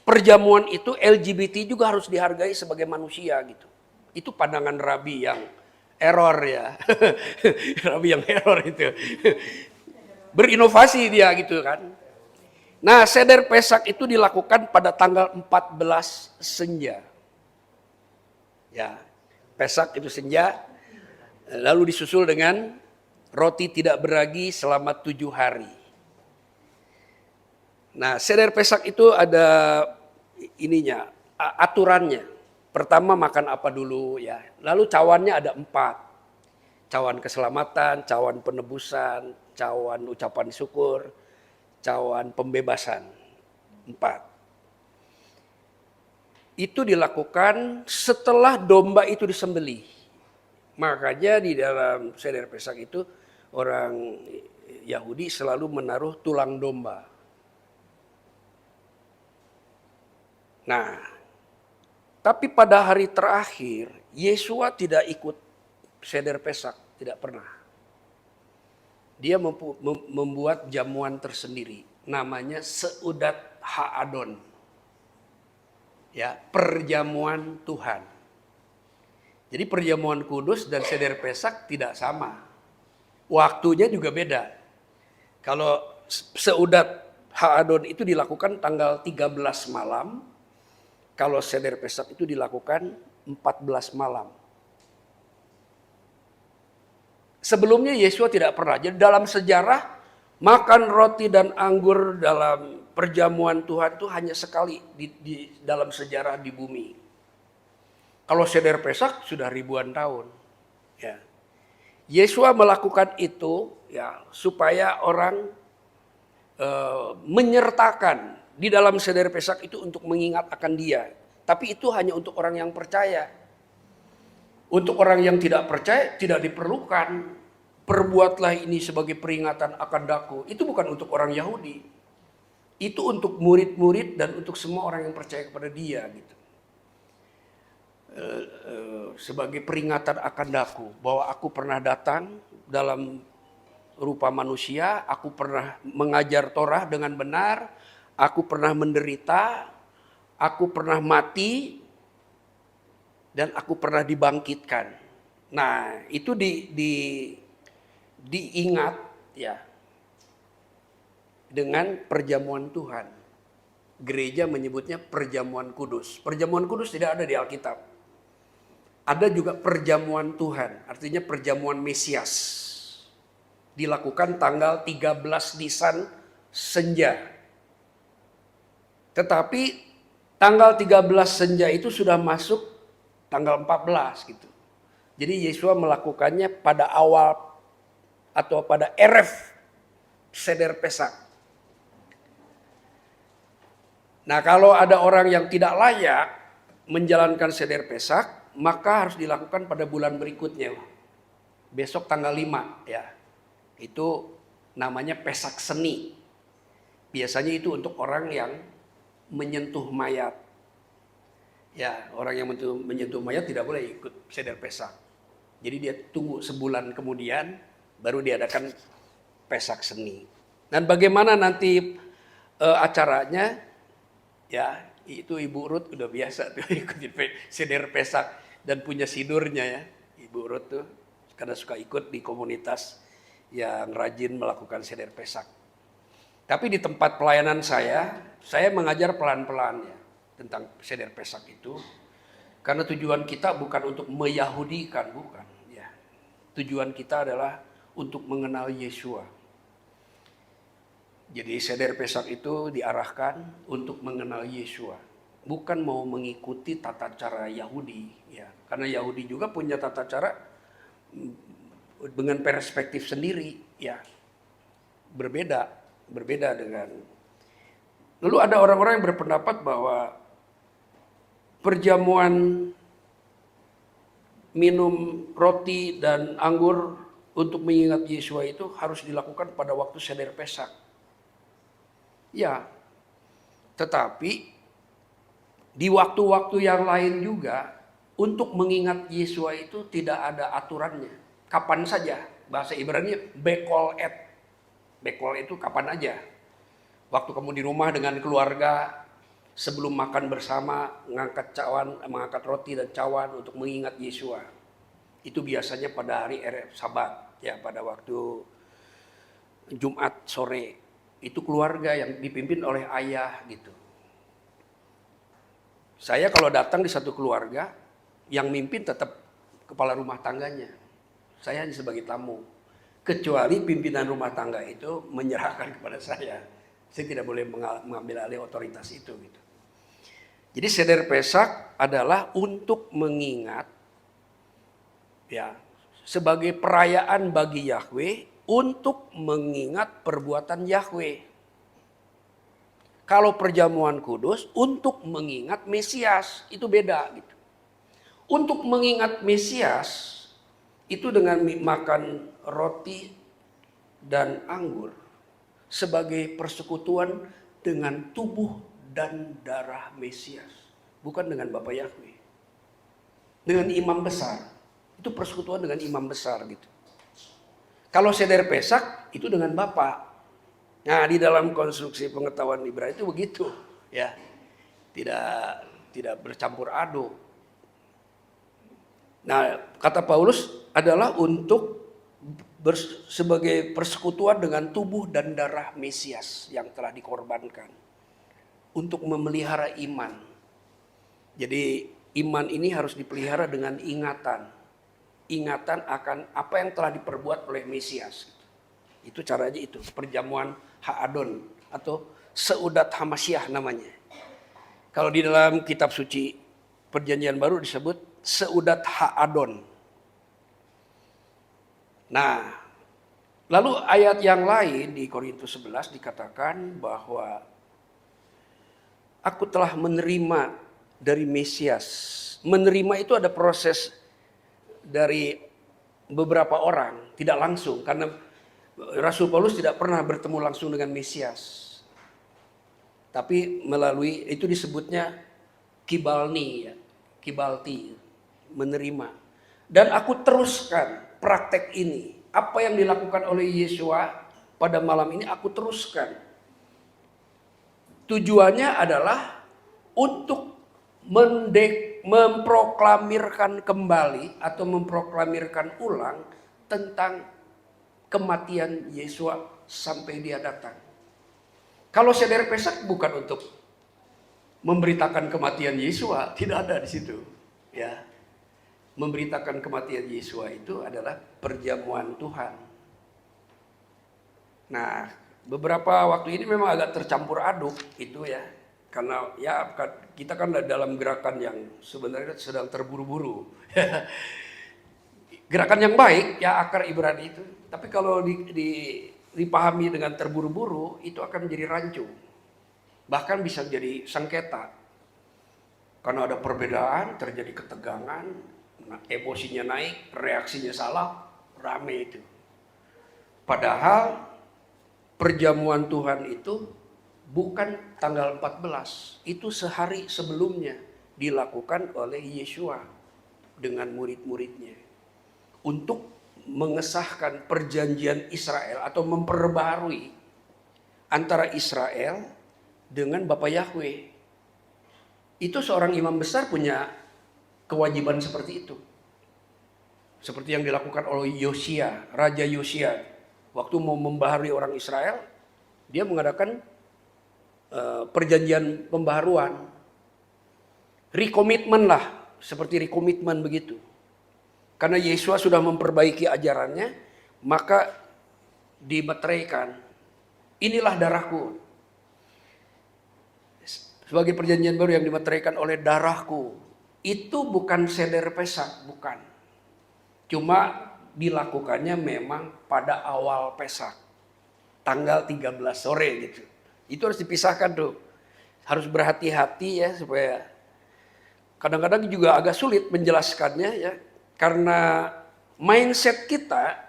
perjamuan itu LGBT juga harus dihargai sebagai manusia gitu. Itu pandangan Rabi yang error ya. Rabi yang error itu. Berinovasi dia gitu kan. Nah, Seder Pesak itu dilakukan pada tanggal 14 Senja. Ya, Pesak itu Senja, lalu disusul dengan roti tidak beragi selama 7 hari. Nah, Seder Pesak itu ada ininya, aturannya. Pertama makan apa dulu ya, lalu cawannya ada 4. Cawan keselamatan, cawan penebusan, cawan ucapan syukur, cawan pembebasan 4. Itu dilakukan setelah domba itu disembelih. Makanya di dalam Seder Pesak itu orang Yahudi selalu menaruh tulang domba. Nah, tapi pada hari terakhir Yesua tidak ikut Seder Pesak, tidak pernah. Dia membuat jamuan tersendiri, namanya Seudat Ha'adon. Ya, perjamuan Tuhan. Jadi perjamuan kudus dan Seder Pesak tidak sama. Waktunya juga beda. Kalau Seudat Ha'adon itu dilakukan tanggal 13 malam, kalau Seder Pesak itu dilakukan 14 malam. Sebelumnya Yesua tidak pernah. Jadi dalam sejarah makan roti dan anggur dalam perjamuan Tuhan itu hanya sekali di dalam sejarah di bumi. Kalau Seder Pesak sudah ribuan tahun. Ya. Yesua melakukan itu ya supaya orang menyertakan di dalam Seder Pesak itu untuk mengingat akan Dia. Tapi itu hanya untuk orang yang percaya. Untuk orang yang tidak percaya tidak diperlukan. Perbuatlah ini sebagai peringatan akan daku. Itu bukan untuk orang Yahudi. Itu untuk murid-murid dan untuk semua orang yang percaya kepada Dia gitu. Sebagai peringatan akan daku bahwa aku pernah datang dalam rupa manusia, aku pernah mengajar Torah dengan benar, aku pernah menderita, aku pernah mati, dan aku pernah dibangkitkan. Nah, itu diingat ya dengan perjamuan Tuhan. gereja menyebutnya perjamuan kudus. Perjamuan kudus tidak ada di Alkitab. Ada juga perjamuan Tuhan, artinya perjamuan Mesias. Dilakukan tanggal 13 Nisan senja. Tetapi tanggal 13 senja itu sudah masuk tanggal 14 gitu. Jadi Yesua melakukannya pada awal atau pada Erev Seder Pesak. Nah, kalau ada orang yang tidak layak menjalankan Seder Pesak, maka harus dilakukan pada bulan berikutnya. Besok tanggal 5 ya. Itu namanya Pesak Seni. Biasanya itu untuk orang yang menyentuh mayat. Ya, orang yang menyentuh mayat tidak boleh ikut Seder Pesak. Jadi dia tunggu sebulan kemudian baru diadakan Pesak Seni. Dan bagaimana nanti acaranya? Ya, itu Ibu Ruth udah biasa tuh ikutin Seder Pesak dan punya sidurnya ya. Ibu Ruth tuh karena suka ikut di komunitas yang rajin melakukan Seder Pesak. Tapi di tempat pelayanan saya mengajar pelan-pelan ya tentang Seder Pesak itu. Karena tujuan kita bukan untuk meyahudikan, bukan. Ya. Tujuan kita adalah untuk mengenal Yesua. Jadi Seder Pesak itu diarahkan untuk mengenal Yesua. Bukan mau mengikuti tata cara Yahudi. Ya. Karena Yahudi juga punya tata cara dengan perspektif sendiri. Ya. Berbeda dengan. Lalu ada orang-orang yang berpendapat bahwa perjamuan minum roti dan anggur untuk mengingat Yesua itu harus dilakukan pada waktu Seder Pesak. Ya, tetapi di waktu-waktu yang lain juga untuk mengingat Yesua itu tidak ada aturannya. Kapan saja, bahasa Ibrani bekol et. Bekol itu kapan aja. Waktu kamu di rumah dengan keluarga, sebelum makan bersama, mengangkat roti dan cawan untuk mengingat Yesua. Itu biasanya pada hari Sabat, ya pada waktu Jumat sore. Itu keluarga yang dipimpin oleh ayah gitu. Saya kalau datang di satu keluarga, yang mimpin tetap kepala rumah tangganya. Saya hanya sebagai tamu. Kecuali pimpinan rumah tangga itu menyerahkan kepada saya. Saya tidak boleh mengambil alih otoritas itu gitu. Jadi Seder Pesak adalah untuk mengingat ya sebagai perayaan bagi Yahweh untuk mengingat perbuatan Yahweh. Kalau perjamuan kudus untuk mengingat Mesias, itu beda gitu. Untuk mengingat Mesias itu dengan makan roti dan anggur sebagai persekutuan dengan tubuh dan darah Mesias, bukan dengan Bapa Yahweh. Dengan imam besar, itu persekutuan dengan imam besar gitu. Kalau Seder Pesak itu dengan Bapa. Nah, di dalam konstruksi pengetahuan Ibrani itu begitu, ya. Tidak bercampur aduk. Nah, kata Paulus adalah untuk sebagai persekutuan dengan tubuh dan darah Mesias yang telah dikorbankan. Untuk memelihara iman. Jadi iman ini harus dipelihara dengan ingatan. Ingatan akan apa yang telah diperbuat oleh Mesias. Itu caranya itu. Perjamuan Ha'adon atau Seudat Hamasyah namanya. Kalau di dalam kitab suci Perjanjian Baru disebut Seudat Ha'adon. Nah, lalu ayat yang lain di Korintus 11 dikatakan bahwa aku telah menerima dari Mesias. Menerima itu ada proses dari beberapa orang, tidak langsung. Karena Rasul Paulus tidak pernah bertemu langsung dengan Mesias. Tapi melalui, itu disebutnya kibalni, ya, kibalti, menerima. Dan aku teruskan praktek ini. Apa yang dilakukan oleh Yesua pada malam ini aku teruskan. Tujuannya adalah untuk memproklamirkan kembali atau memproklamirkan ulang tentang kematian Yesua sampai dia datang. Kalau Seder Pesak bukan untuk memberitakan kematian Yesua, tidak ada di situ. Ya, memberitakan kematian Yesua itu adalah perjamuan Tuhan. Nah, beberapa waktu ini memang agak tercampur aduk itu ya, karena ya kita kan dalam gerakan yang sebenarnya sedang terburu-buru. Gerakan yang baik ya akar Ibrani itu, tapi kalau dipahami dengan terburu-buru itu akan menjadi rancu, bahkan bisa jadi sengketa karena ada perbedaan, terjadi ketegangan, emosinya naik, reaksinya salah, rame itu. Padahal perjamuan Tuhan itu bukan tanggal 14, itu sehari sebelumnya dilakukan oleh Yesua dengan murid-muridnya untuk mengesahkan perjanjian Israel atau memperbaharui antara Israel dengan Bapa Yahweh. Itu seorang imam besar punya kewajiban seperti itu. Seperti yang dilakukan oleh Yosia, Raja Yosia. Waktu mau membaharui orang Israel, dia mengadakan perjanjian pembaharuan. Rekomitmen lah, seperti rekomitmen begitu. Karena Yesus sudah memperbaiki ajarannya, maka dimeteraikan. Inilah darahku. Sebagai perjanjian baru yang dimeteraikan oleh darahku. Itu bukan seder Pesak, bukan. Cuma dilakukannya memang pada awal Pesak. Tanggal 13 sore gitu. Itu harus dipisahkan tuh. Harus berhati-hati ya supaya kadang-kadang juga agak sulit menjelaskannya ya. Karena mindset kita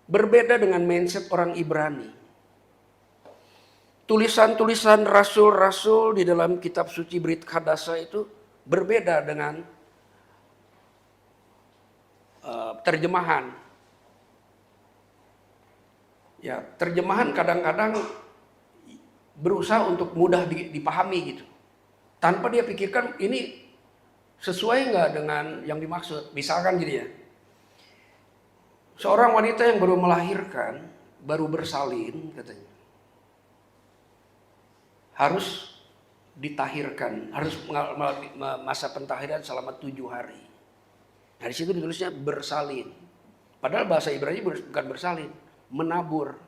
berbeda dengan mindset orang Ibrani. Tulisan-tulisan rasul-rasul di dalam kitab suci Brit Hadasa itu berbeda dengan terjemahan. Ya, terjemahan kadang-kadang berusaha untuk mudah dipahami gitu. Tanpa dia pikirkan ini sesuai nggak dengan yang dimaksud. Misalkan gini ya, seorang wanita yang baru melahirkan, baru bersalin katanya, harus ditahirkan, harus mengalami masa pentahiran selama 7 hari. Nah di situ ditulisnya bersalin. Padahal bahasa Ibrani bukan bersalin, menabur.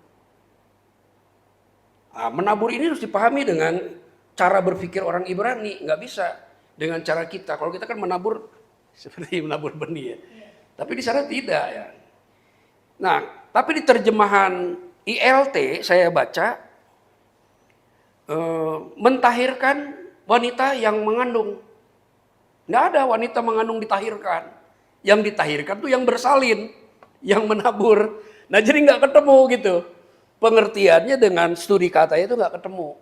Nah, menabur ini harus dipahami dengan cara berpikir orang Ibrani, nggak bisa dengan cara kita. Kalau kita kan menabur seperti menabur benih ya. Tapi di sana tidak ya. Nah, tapi di terjemahan ILT saya baca mentahirkan wanita yang mengandung. Nggak ada wanita mengandung ditahirkan. Yang ditahirkan tuh yang bersalin, yang menabur. Nah jadi nggak ketemu gitu. Pengertiannya dengan studi kata itu nggak ketemu.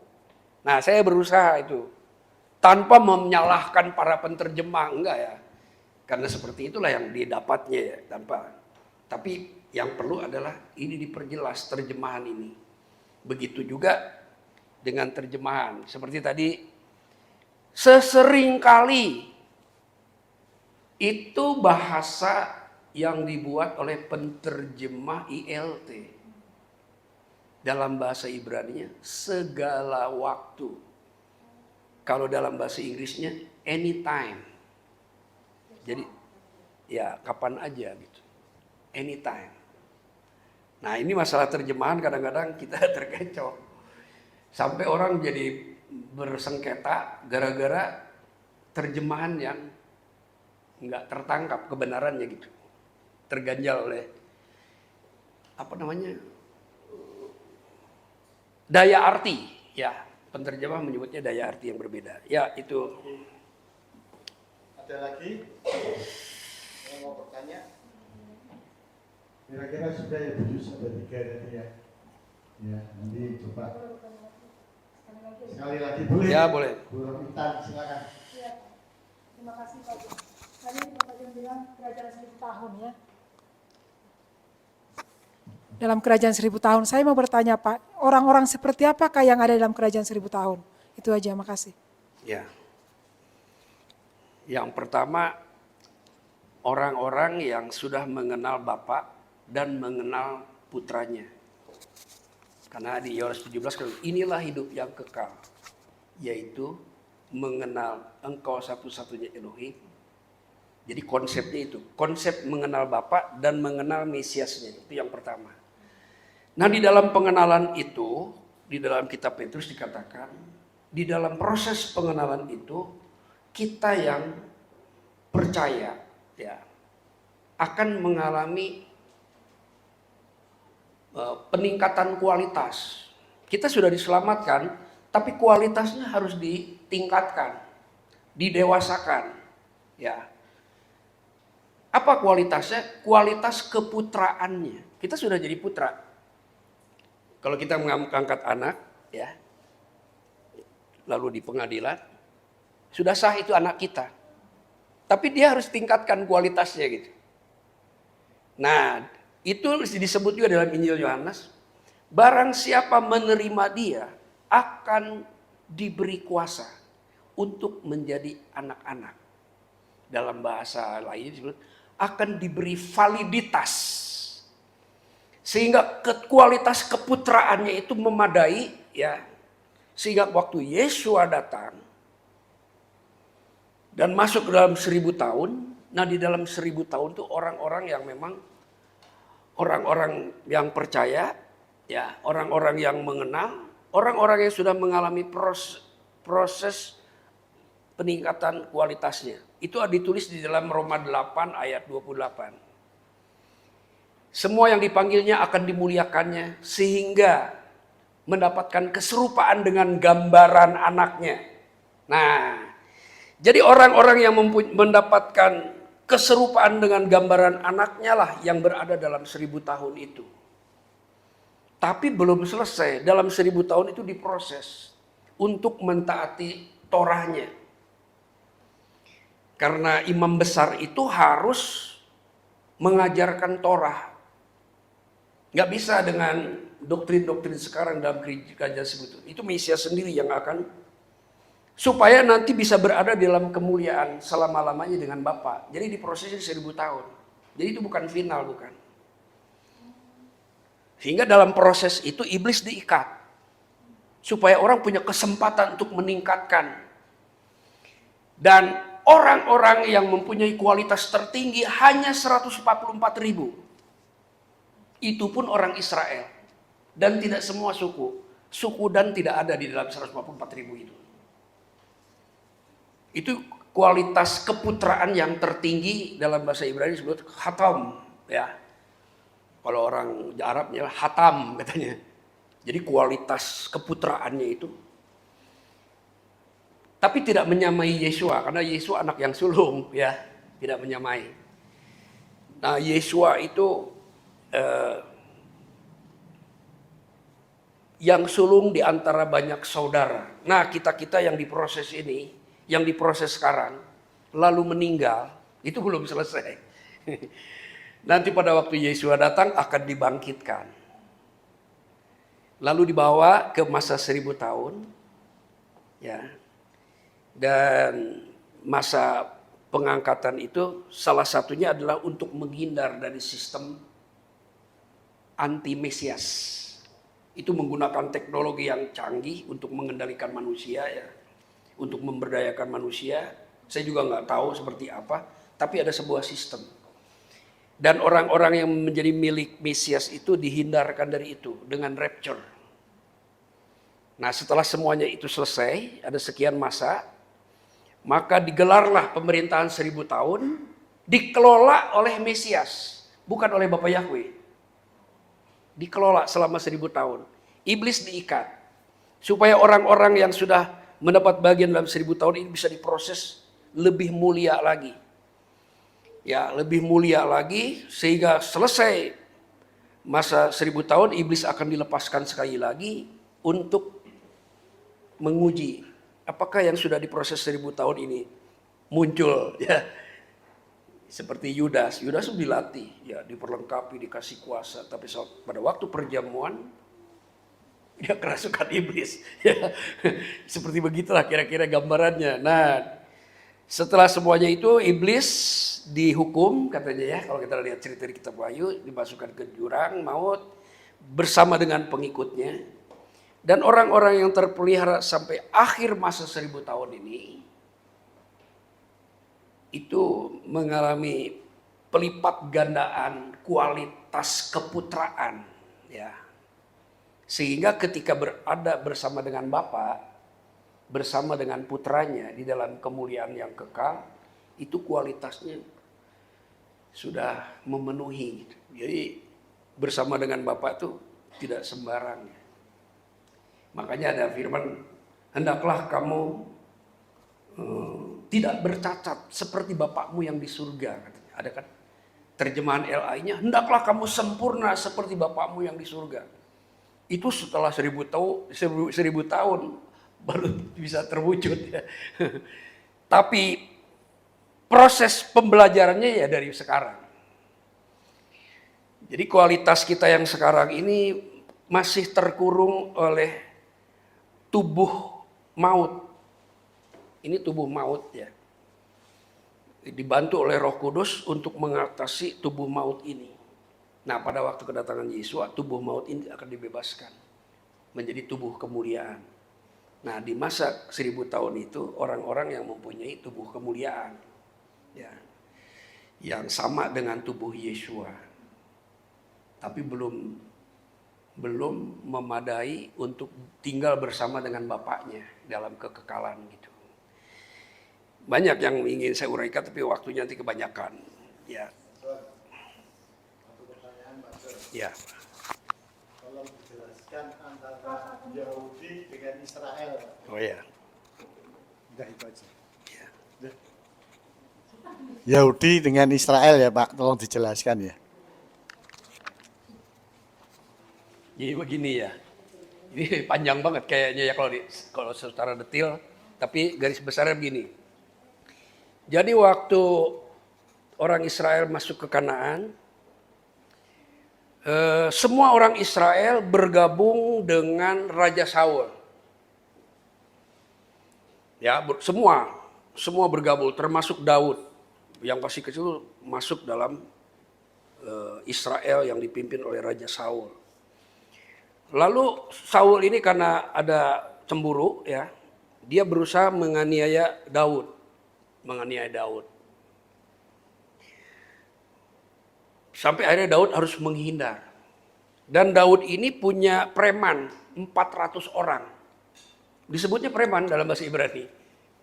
Nah saya berusaha itu. Tanpa menyalahkan para penterjemah, enggak ya. Karena seperti itulah yang didapatnya ya. Tapi yang perlu adalah ini diperjelas terjemahan ini. Begitu juga dengan terjemahan. Seperti tadi, seseringkali itu bahasa yang dibuat oleh penterjemah ILT. Dalam bahasa Ibraninya, segala waktu. Kalau dalam bahasa Inggrisnya, anytime. Jadi, ya kapan aja gitu. Anytime. Nah ini masalah terjemahan kadang-kadang kita terkecoh. Sampai orang jadi bersengketa gara-gara terjemahan yang nggak tertangkap kebenarannya gitu. Terganjal oleh daya arti. Ya, penterjemah menyebutnya daya arti yang berbeda. Ya, itu. Ada lagi yang mau bertanya? Kira-kira sudah ya Bu Yus, ada 3 tadi ya. Ya, nanti coba sekali lagi boleh? Ya, boleh. Bu Romitan, silakan. Ya, terima kasih Pak. Tadi Bapak yang bilang kerajaan 1000 tahun ya. Dalam kerajaan 1000 tahun, saya mau bertanya Pak, orang-orang seperti apakah yang ada dalam kerajaan 1000 tahun? Itu aja, makasih. Ya. Yang pertama, orang-orang yang sudah mengenal Bapa dan mengenal putranya. Karena di Yohanes 17 inilah hidup yang kekal. yaitu mengenal Engkau satu-satunya Elohim. Jadi konsepnya itu, konsep mengenal Bapa dan mengenal Mesiasnya, itu yang pertama. Nah, di dalam pengenalan itu, di dalam kitab Petrus dikatakan, di dalam proses pengenalan itu, kita yang percaya ya akan mengalami peningkatan kualitas. Kita sudah diselamatkan, tapi kualitasnya harus ditingkatkan, didewasakan. Ya. Apa kualitasnya? Kualitas keputraannya. Kita sudah jadi putra. Kalau kita mengangkat anak, ya, lalu di pengadilan, sudah sah itu anak kita. Tapi dia harus tingkatkan kualitasnya gitu. Nah, itu disebut juga dalam Injil Yohanes. Barang siapa menerima dia akan diberi kuasa untuk menjadi anak-anak. Dalam bahasa lain disebut akan diberi validitas. Sehingga kualitas keputraannya itu memadai ya. Sehingga waktu Yesua datang dan masuk ke dalam 1000 tahun, nah di dalam 1000 tahun itu orang-orang yang memang orang-orang yang percaya, ya, orang-orang yang mengenal, orang-orang yang sudah mengalami proses peningkatan kualitasnya. Itu ditulis di dalam Roma 8 ayat 28. Semua yang dipanggilnya akan dimuliakannya sehingga mendapatkan keserupaan dengan gambaran anaknya. Nah, jadi orang-orang yang mendapatkan keserupaan dengan gambaran anaknya lah yang berada dalam 1000 tahun itu. Tapi belum selesai, dalam 1000 tahun itu diproses untuk mentaati Torahnya. Karena imam besar itu harus mengajarkan Torah. Nggak bisa dengan doktrin-doktrin sekarang dalam kerajaan sebut. Itu Mesias sendiri yang akan, supaya nanti bisa berada di dalam kemuliaan selama-lamanya dengan Bapa. Jadi diprosesnya 1000 tahun. Jadi itu bukan final, bukan. Sehingga dalam proses itu iblis diikat. Supaya orang punya kesempatan untuk meningkatkan. Dan orang-orang yang mempunyai kualitas tertinggi hanya 144.000. Itu pun orang Israel. Dan tidak semua suku. Suku Dan tidak ada di dalam 144.000 itu. Itu kualitas keputraan yang tertinggi dalam bahasa Ibrani disebut khatam. Ya. Kalau orang Arabnya hatam katanya. Jadi kualitas keputraannya itu. Tapi tidak menyamai Yesua, karena Yesua anak yang sulung, ya, tidak menyamai. Nah, Yesua itu yang sulung di antara banyak saudara. Nah, kita-kita yang diproses ini, yang diproses sekarang, lalu meninggal, itu belum selesai. Nanti pada waktu Yesua datang akan dibangkitkan. Lalu dibawa ke masa 1000 tahun, ya. Dan masa pengangkatan itu salah satunya adalah untuk menghindar dari sistem anti-Mesias. Itu menggunakan teknologi yang canggih untuk mengendalikan manusia, ya, untuk memberdayakan manusia. Saya juga nggak tahu seperti apa, tapi ada sebuah sistem. Dan orang-orang yang menjadi milik Mesias itu dihindarkan dari itu dengan rapture. Nah, setelah semuanya itu selesai, ada sekian masa, maka digelarlah pemerintahan 1000 tahun, dikelola oleh Mesias, bukan oleh Bapa Yahweh. Dikelola selama 1000 tahun. Iblis diikat, supaya orang-orang yang sudah mendapat bagian dalam 1000 tahun ini bisa diproses lebih mulia lagi. Ya, lebih mulia lagi, sehingga selesai masa 1000 tahun, iblis akan dilepaskan sekali lagi untuk menguji apakah yang sudah diproses 1000 tahun ini muncul, ya. Seperti Yudas dilatih, ya, diperlengkapi, dikasih kuasa, tapi pada waktu perjamuan dia kerasukan iblis, ya. Seperti begitulah kira-kira gambarannya. Nah, setelah semuanya itu iblis dihukum katanya, ya, kalau kita lihat cerita di kitab Wahyu, dimasukkan ke jurang maut bersama dengan pengikutnya. Dan orang-orang yang terpelihara sampai akhir masa 1000 tahun ini itu mengalami pelipat gandaan kualitas keputraan, ya. Sehingga ketika berada bersama dengan Bapa, bersama dengan putranya di dalam kemuliaan yang kekal, itu kualitasnya sudah memenuhi. Jadi bersama dengan Bapa itu tidak sembarang. Makanya ada firman, hendaklah kamu tidak bercacat seperti Bapakmu yang di surga. Katanya. Ada kan terjemahan LA-nya, hendaklah kamu sempurna seperti Bapakmu yang di surga. Itu setelah 1000 tahun baru bisa terwujud. Ya. Tapi proses pembelajarannya ya dari sekarang. Jadi kualitas kita yang sekarang ini masih terkurung oleh tubuh maut. Ini tubuh maut ya. Dibantu oleh Roh Kudus untuk mengatasi tubuh maut ini. Nah, pada waktu kedatangan Yesus, tubuh maut ini akan dibebaskan menjadi tubuh kemuliaan. Nah, di masa 1000 tahun itu orang-orang yang mempunyai tubuh kemuliaan, ya, yang sama dengan tubuh Yesua, tapi belum memadai untuk tinggal bersama dengan Bapaknya dalam kekekalan gitu. Banyak yang ingin saya uraikan, tapi waktunya nanti kebanyakan. Ya. Satu pertanyaan, Pak Sur. Ya. Tolong dijelaskan antara Yahudi dengan Israel. Oh ya. Udah itu aja. Ya. Yahudi dengan Israel ya Pak, tolong dijelaskan ya. Jadi begini ya. Ini panjang banget kayaknya ya kalau secara detail, tapi garis besarnya begini. Jadi waktu orang Israel masuk ke Kanaan, semua orang Israel bergabung dengan Raja Saul. Ya, semua bergabung, termasuk Daud yang masih kecil masuk dalam Israel yang dipimpin oleh Raja Saul. Lalu Saul ini karena ada cemburu, ya, dia berusaha menganiaya Daud. Sampai akhirnya Daud harus menghindar. Dan Daud ini punya preman 400 orang. Disebutnya preman dalam bahasa Ibrani.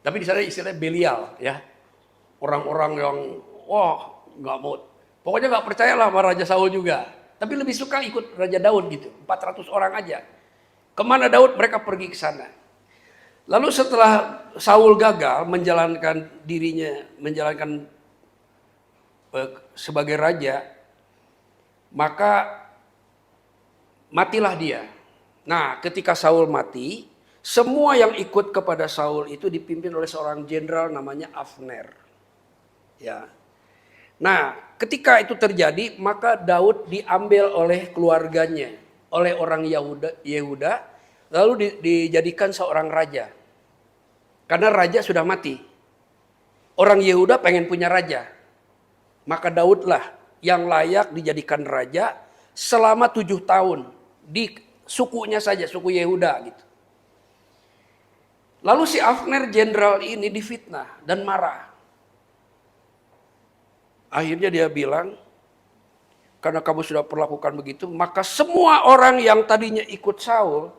Tapi di sana istilahnya Belial, ya. Orang-orang yang nggak mau, pokoknya nggak percayalah sama Raja Saul juga. Tapi lebih suka ikut Raja Daud gitu, 400 orang aja. Kemana Daud, mereka pergi ke sana. Lalu setelah Saul gagal menjalankan sebagai raja, maka matilah dia. Nah, ketika Saul mati, semua yang ikut kepada Saul itu dipimpin oleh seorang jenderal namanya Avner. Ya. Nah, ketika itu terjadi, maka Daud diambil oleh keluarganya, oleh orang Yehuda, lalu dijadikan seorang raja. Karena raja sudah mati. Orang Yehuda pengen punya raja. Maka Daudlah yang layak dijadikan raja selama 7 tahun. Di sukunya saja, suku Yehuda gitu. Lalu si Avner jenderal ini difitnah dan marah. Akhirnya dia bilang, karena kamu sudah perlakukan begitu, maka semua orang yang tadinya ikut Saul,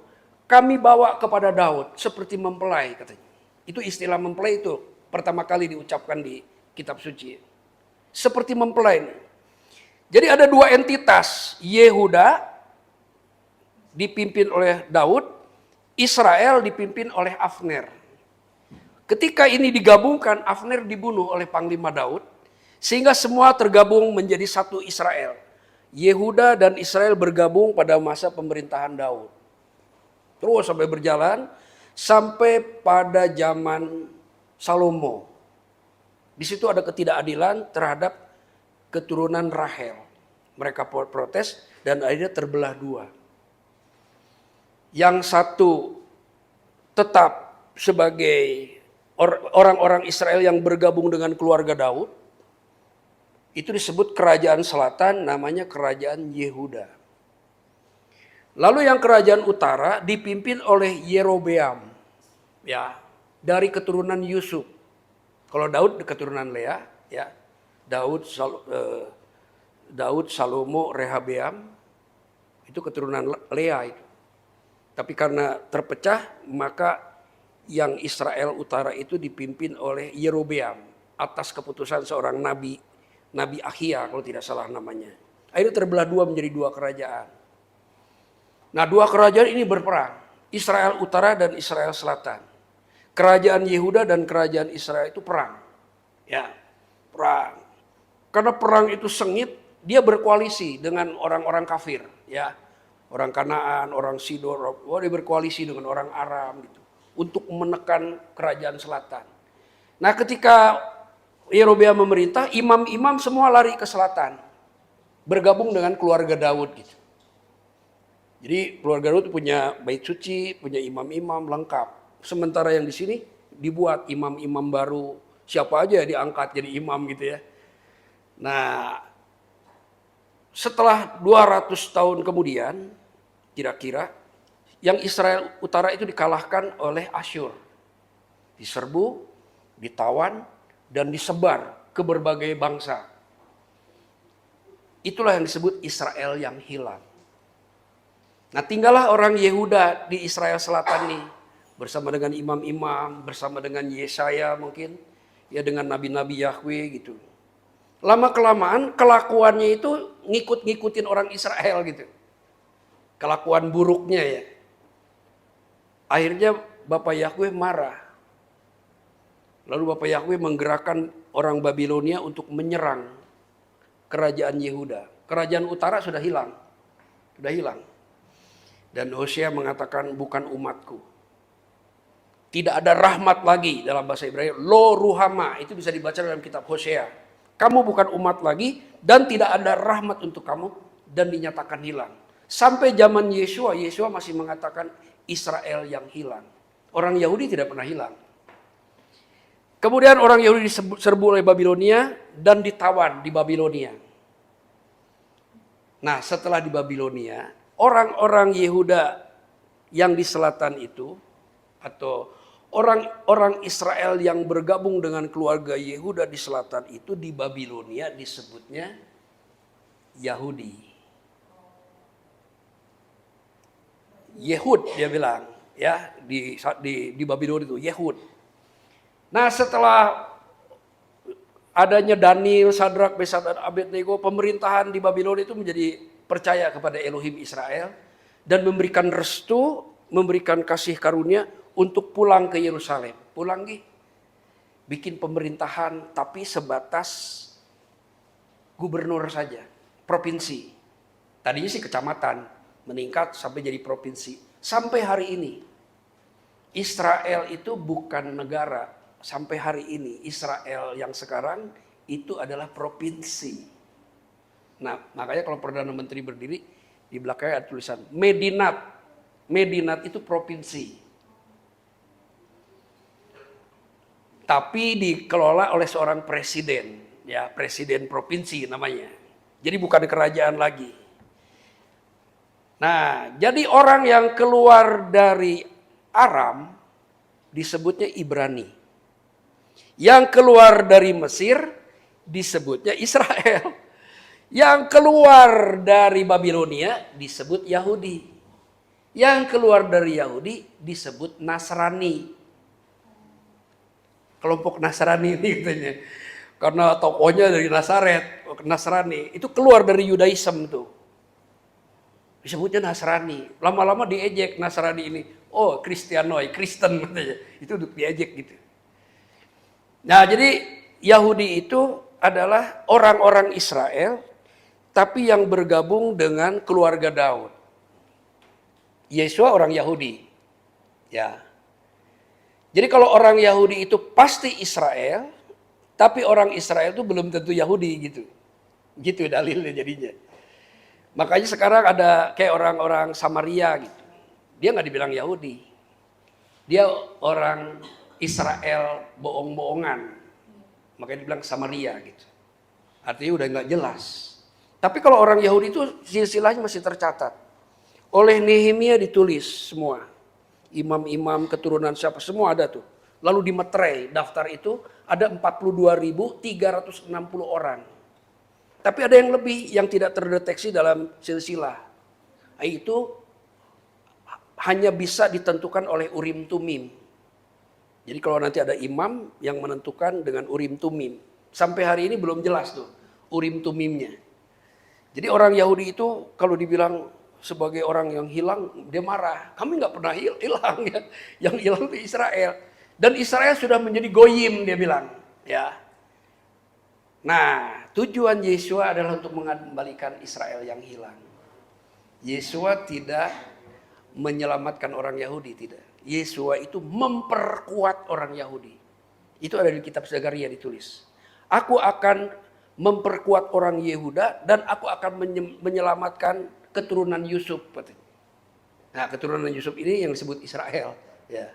kami bawa kepada Daud seperti mempelai katanya. Itu istilah mempelai itu pertama kali diucapkan di kitab suci. Seperti mempelai. Jadi ada 2 entitas, Yehuda dipimpin oleh Daud, Israel dipimpin oleh Avner. Ketika ini digabungkan, Avner dibunuh oleh Panglima Daud, sehingga semua tergabung menjadi satu Israel. Yehuda dan Israel bergabung pada masa pemerintahan Daud. Terus sampai berjalan, sampai pada zaman Salomo. Di situ ada ketidakadilan terhadap keturunan Rahel. Mereka protes dan akhirnya terbelah 2. Yang satu tetap sebagai orang-orang Israel yang bergabung dengan keluarga Daud. Itu disebut kerajaan selatan, namanya kerajaan Yehuda. Lalu yang kerajaan utara dipimpin oleh Yerobeam, ya, dari keturunan Yusuf. Kalau Daud keturunan Lea, ya, Daud, Salomo, Rehabeam itu keturunan Lea itu. Tapi karena terpecah, maka yang Israel utara itu dipimpin oleh Yerobeam atas keputusan seorang nabi, Nabi Ahia kalau tidak salah namanya. Akhirnya terbelah dua menjadi dua kerajaan. Nah, dua kerajaan ini berperang, Israel utara dan Israel selatan. Kerajaan Yehuda dan kerajaan Israel itu perang. Ya, perang. Karena perang itu sengit, dia berkoalisi dengan orang-orang kafir, ya. Orang Kanaan, orang Sidon, dia berkoalisi dengan orang Aram gitu untuk menekan kerajaan selatan. Nah, ketika Yerobeam memerintah, imam-imam semua lari ke selatan. Bergabung dengan keluarga Daud gitu. Jadi keluarga Daud punya bait suci, punya imam-imam lengkap. Sementara yang di sini dibuat imam-imam baru, siapa aja diangkat jadi imam gitu ya. Nah, setelah 200 tahun kemudian, kira-kira, yang Israel utara itu dikalahkan oleh Asyur. Diserbu, ditawan, dan disebar ke berbagai bangsa. Itulah yang disebut Israel yang hilang. Nah, tinggallah orang Yehuda di Israel selatan nih, bersama dengan imam-imam, bersama dengan Yesaya mungkin, ya dengan nabi-nabi Yahweh gitu. Lama-kelamaan kelakuannya itu ngikut-ngikutin orang Israel gitu. Kelakuan buruknya ya. Akhirnya Bapak Yahweh marah. Lalu Bapak Yahweh menggerakkan orang Babilonia untuk menyerang kerajaan Yehuda. Kerajaan utara sudah hilang. Sudah hilang. Dan Hosea mengatakan bukan umatku. Tidak ada rahmat lagi dalam bahasa Ibrani. Lo ruhama, itu bisa dibaca dalam kitab Hosea. Kamu bukan umat lagi dan tidak ada rahmat untuk kamu dan dinyatakan hilang. Sampai zaman Yesua, Yesua masih mengatakan Israel yang hilang. Orang Yahudi tidak pernah hilang. Kemudian orang Yahudi diserbu oleh Babilonia dan ditawan di Babilonia. Nah, setelah di Babilonia, orang-orang Yehuda yang di selatan itu, atau orang-orang Israel yang bergabung dengan keluarga Yehuda di selatan itu, di Babilonia disebutnya Yahudi. Yehud dia bilang, ya, di Babilonia itu Yehud. Nah, setelah adanya Daniel, Sadrak, Mesad, dan Abednego, pemerintahan di Babilonia itu menjadi percaya kepada Elohim Israel dan memberikan restu, memberikan kasih karunia untuk pulang ke Yerusalem. Pulang bikin pemerintahan tapi sebatas gubernur saja, provinsi. Tadinya sih kecamatan, meningkat sampai jadi provinsi. Sampai hari ini Israel itu bukan negara. Sampai hari ini Israel yang sekarang itu adalah provinsi. Nah, makanya kalau Perdana Menteri berdiri, di belakangnya ada tulisan Medinat. Medinat itu provinsi. Tapi dikelola oleh seorang presiden, ya, presiden provinsi namanya. Jadi bukan kerajaan lagi. Nah, jadi orang yang keluar dari Aram disebutnya Ibrani. Yang keluar dari Mesir disebutnya Israel. Yang keluar dari Babilonia disebut Yahudi. Yang keluar dari Yahudi disebut Nasrani. Kelompok Nasrani ini katanya. Karena tokohnya dari Nazaret, Nasrani. Itu keluar dari Yudaism tuh. Disebutnya Nasrani. Lama-lama diejek Nasrani ini. Oh, Kristianoi, Kristen katanya. Itu diejek gitu. Nah, jadi Yahudi itu adalah orang-orang Israel tapi yang bergabung dengan keluarga Daud. Yesua orang Yahudi. Ya. Jadi kalau orang Yahudi itu pasti Israel, tapi orang Israel itu belum tentu Yahudi gitu. Gitu dalilnya jadinya. Makanya sekarang ada kayak orang-orang Samaria gitu. Dia nggak dibilang Yahudi. Dia orang Israel bohong-bohongan. Makanya dibilang Samaria gitu. Artinya udah nggak jelas. Tapi kalau orang Yahudi itu silsilahnya masih tercatat. oleh Nehemia ditulis semua. Imam-imam keturunan siapa semua ada tuh. Lalu dimeterai daftar itu ada 42.360 orang. Tapi ada yang lebih yang tidak terdeteksi dalam silsilah. Itu hanya bisa ditentukan oleh Urim Tumim. Jadi kalau nanti ada imam yang menentukan dengan Urim Tumim. Sampai hari ini belum jelas tuh Urim Tumimnya. Jadi orang Yahudi itu kalau dibilang sebagai orang yang hilang, dia marah. Kami nggak pernah hilang ya. Yang hilang itu Israel. Dan Israel sudah menjadi goyim, dia bilang. Ya. Nah, tujuan Yesua adalah untuk mengembalikan Israel yang hilang. Yesua tidak menyelamatkan orang Yahudi, tidak. Yesua itu memperkuat orang Yahudi. Itu ada di kitab Zakaria ditulis. Aku akan memperkuat orang Yehuda dan aku akan menyelamatkan keturunan Yusuf. Nah, keturunan Yusuf ini yang disebut Israel, ya.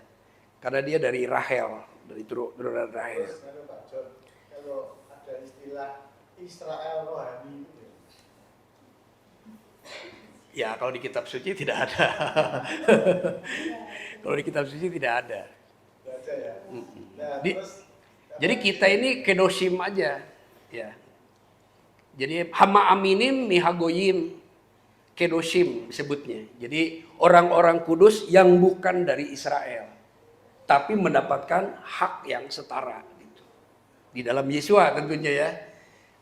Karena dia dari Rahel, dari turunan Rahel. Terus Pak John, kalau ada istilah Israel rohani itu Ya, kalau di kitab suci tidak ada. Kalau di kitab suci tidak ada. baca ya. Nah, Di- terus Jadi kita ini kedoshim aja, ya. Jadi hama aminim mihagoyim kedoshim disebutnya. Jadi orang-orang kudus yang bukan dari Israel, tapi mendapatkan hak yang setara. Gitu. Di dalam Yesua tentunya ya.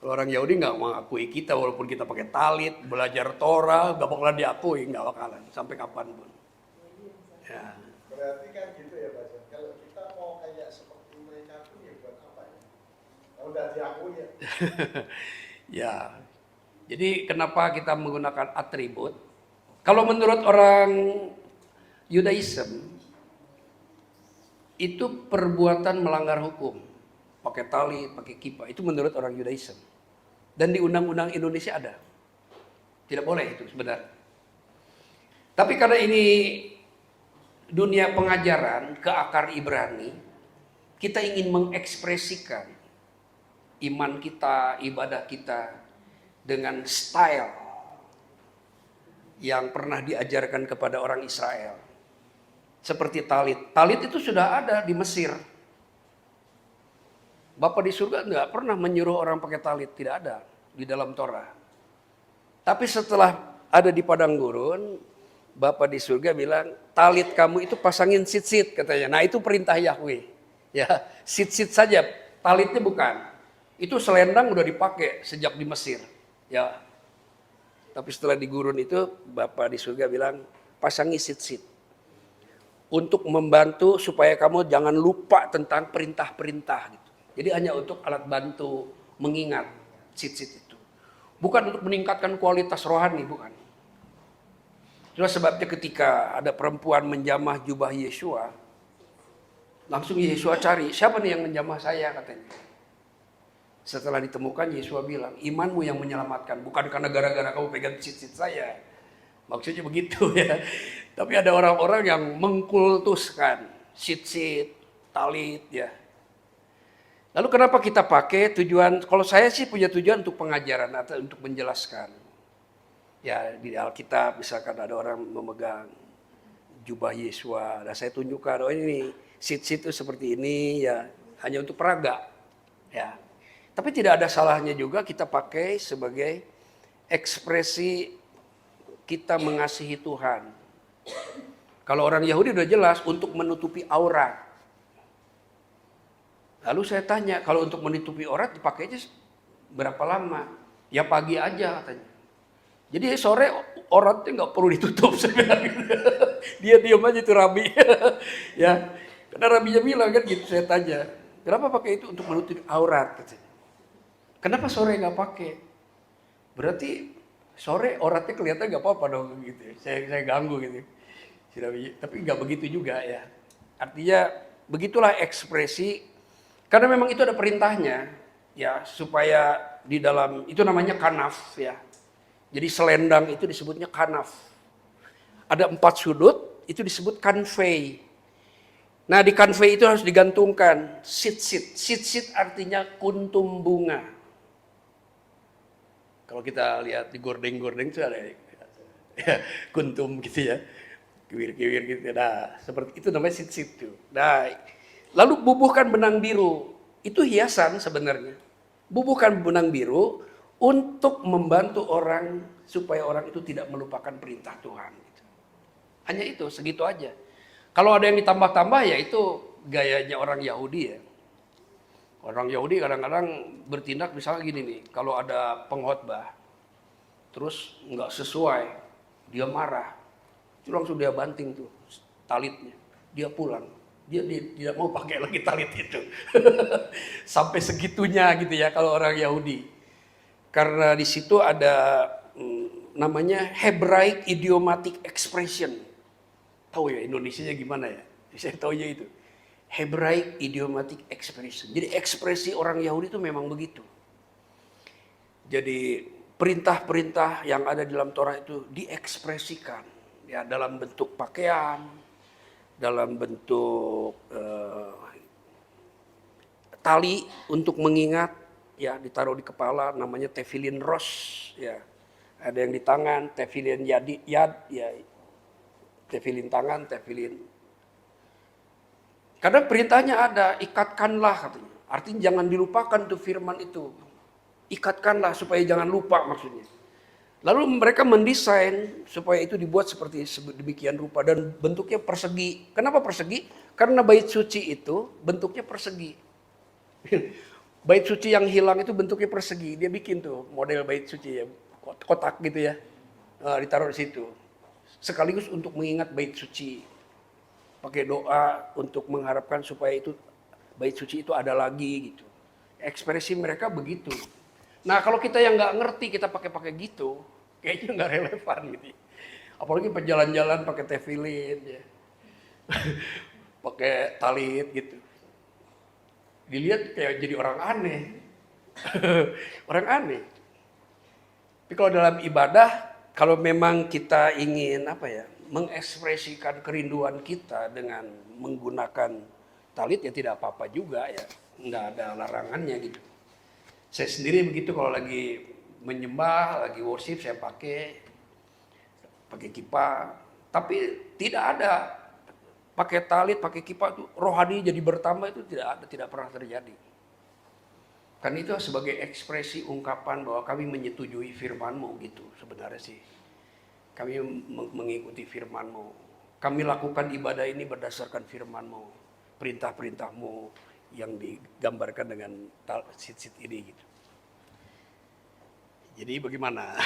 Kalau orang Yahudi nggak mengakui kita walaupun kita pakai talit, belajar Torah, nggak bakalan diakui, nggak bakalan sampai kapanpun. Ya. berarti kan gitu ya Pak John. Kalau kita mau kayak seperti mereka pun ya buat apa ya? Kalau udah diakui ya. Ya, jadi kenapa kita menggunakan atribut? Kalau menurut orang Yudaism, itu perbuatan melanggar hukum. Pakai tali, pakai kipa, itu menurut orang Yudaism. Dan di undang-undang Indonesia ada. Tidak boleh itu sebenarnya. Tapi karena ini dunia pengajaran ke akar Ibrani, kita ingin mengekspresikan iman kita, ibadah kita dengan style yang pernah diajarkan kepada orang Israel. Seperti talit. Talit itu sudah ada di Mesir. Bapak di surga enggak pernah menyuruh orang pakai talit, tidak ada di dalam Torah. Tapi setelah ada di padang gurun, Bapak di surga bilang, talit kamu itu pasangin sit-sit katanya. Nah, itu perintah Yahweh. Ya, sit-sit saja, talitnya bukan. Itu selendang udah dipakai sejak di Mesir. Ya. Tapi setelah di gurun itu Bapak di surga bilang pasangi sit-sit. Untuk membantu supaya kamu jangan lupa tentang perintah-perintah gitu. Jadi hanya untuk alat bantu mengingat sit-sit itu. Bukan untuk meningkatkan kualitas rohani, bukan. Itulah sebabnya ketika ada perempuan menjamah jubah Yesua, langsung Yesua cari, siapa nih yang menjamah saya katanya. Setelah ditemukan, Yesua bilang, imanmu yang menyelamatkan, bukan karena gara-gara kamu pegang sit-sit saya. Maksudnya begitu ya. Tapi ada orang-orang yang mengkultuskan sit-sit, talit ya. Lalu kenapa kita pakai tujuan, kalau saya sih punya tujuan untuk pengajaran atau untuk menjelaskan. Ya di Alkitab misalkan ada orang memegang jubah Yesua, dan saya tunjukkan, oh ini sit-sit itu seperti ini ya, hanya untuk peraga. Ya. Tapi tidak ada salahnya juga kita pakai sebagai ekspresi kita mengasihi Tuhan. Kalau orang Yahudi udah jelas untuk menutupi aurat. Lalu saya tanya, kalau untuk menutupi aurat dipakainya berapa lama? Ya pagi aja katanya. Jadi sore auratnya nggak perlu ditutup sebenarnya. Dia diam aja itu Rabi. Ya, karena Rabinya bilang kan gitu, saya tanya, kenapa pakai itu untuk menutupi aurat? Katanya. Kenapa sore nggak pakai? Berarti sore auratnya kelihatan nggak apa-apa dong gitu. Saya ganggu gitu. Tapi nggak begitu juga ya. Artinya begitulah ekspresi. Karena memang itu ada perintahnya, ya supaya di dalam itu namanya kanaf ya. Jadi selendang itu disebutnya kanaf. Ada 4 sudut, itu disebut kanvei. Nah di kanvei itu harus digantungkan sit-sit. Sit-sit artinya kuntum bunga. Kalau kita lihat di gordeng-gordeng itu ada ya, kuntum gitu ya, kiwir-kiwir gitu. Nah, seperti itu namanya sit-sit tuh. Nah, lalu bubuhkan benang biru, itu hiasan sebenarnya. Bubuhkan benang biru untuk membantu orang supaya orang itu tidak melupakan perintah Tuhan. Gitu. Hanya itu, segitu aja. Kalau ada yang ditambah-tambah ya itu gayanya orang Yahudi ya. Orang Yahudi kadang-kadang bertindak misalnya gini nih, kalau ada pengkhotbah, terus nggak sesuai, dia marah, itu langsung dia banting tuh talitnya, dia pulang, dia tidak mau pakai lagi talit itu, sampai segitunya gitu ya kalau orang Yahudi, karena di situ ada namanya Hebraic idiomatic expression, tahu ya Indonesianya gimana ya, saya taunya itu. Hebraic idiomatic expression. Jadi ekspresi orang Yahudi itu memang begitu. Jadi perintah-perintah yang ada di dalam Torah itu diekspresikan ya dalam bentuk pakaian, dalam bentuk tali untuk mengingat ya ditaruh di kepala namanya tefillin ros ya. Ada yang di tangan tefillin yad ya. Tefillin tangan, tefillin. Karena perintahnya ada, ikatkanlah katanya. Artinya jangan dilupakan tuh firman itu. Ikatkanlah supaya jangan lupa maksudnya. Lalu mereka mendesain supaya itu dibuat seperti demikian rupa dan bentuknya persegi. Kenapa persegi? Karena bait suci itu bentuknya persegi. Bait suci yang hilang itu bentuknya persegi. Dia bikin tuh model bait suci ya, kotak gitu ya. Ditaruh di situ. Sekaligus untuk mengingat bait suci. Pakai doa untuk mengharapkan supaya itu bait suci itu ada lagi gitu. Ekspresi mereka begitu. Nah kalau kita yang nggak ngerti kita pakai gitu, kayaknya nggak relevan gitu. Apalagi penjalan-jalan pakai tefillin ya, pakai talit gitu. Dilihat kayak jadi orang aneh, orang aneh. Tapi kalau dalam ibadah, kalau memang kita ingin apa ya, mengekspresikan kerinduan kita dengan menggunakan talit ya tidak apa-apa juga ya, nggak ada larangannya gitu. Saya sendiri begitu kalau lagi menyembah, lagi worship saya pakai kippah, tapi tidak ada pakai talit, pakai kippah itu rohani jadi bertambah itu tidak ada, tidak pernah terjadi. Kan itu sebagai ekspresi ungkapan bahwa kami menyetujui firman-Mu gitu sebenarnya sih. Kami mengikuti firman-Mu. Kami lakukan ibadah ini berdasarkan firman-Mu. Perintah-perintah-Mu yang digambarkan dengan sit-sit ini gitu. Jadi bagaimana?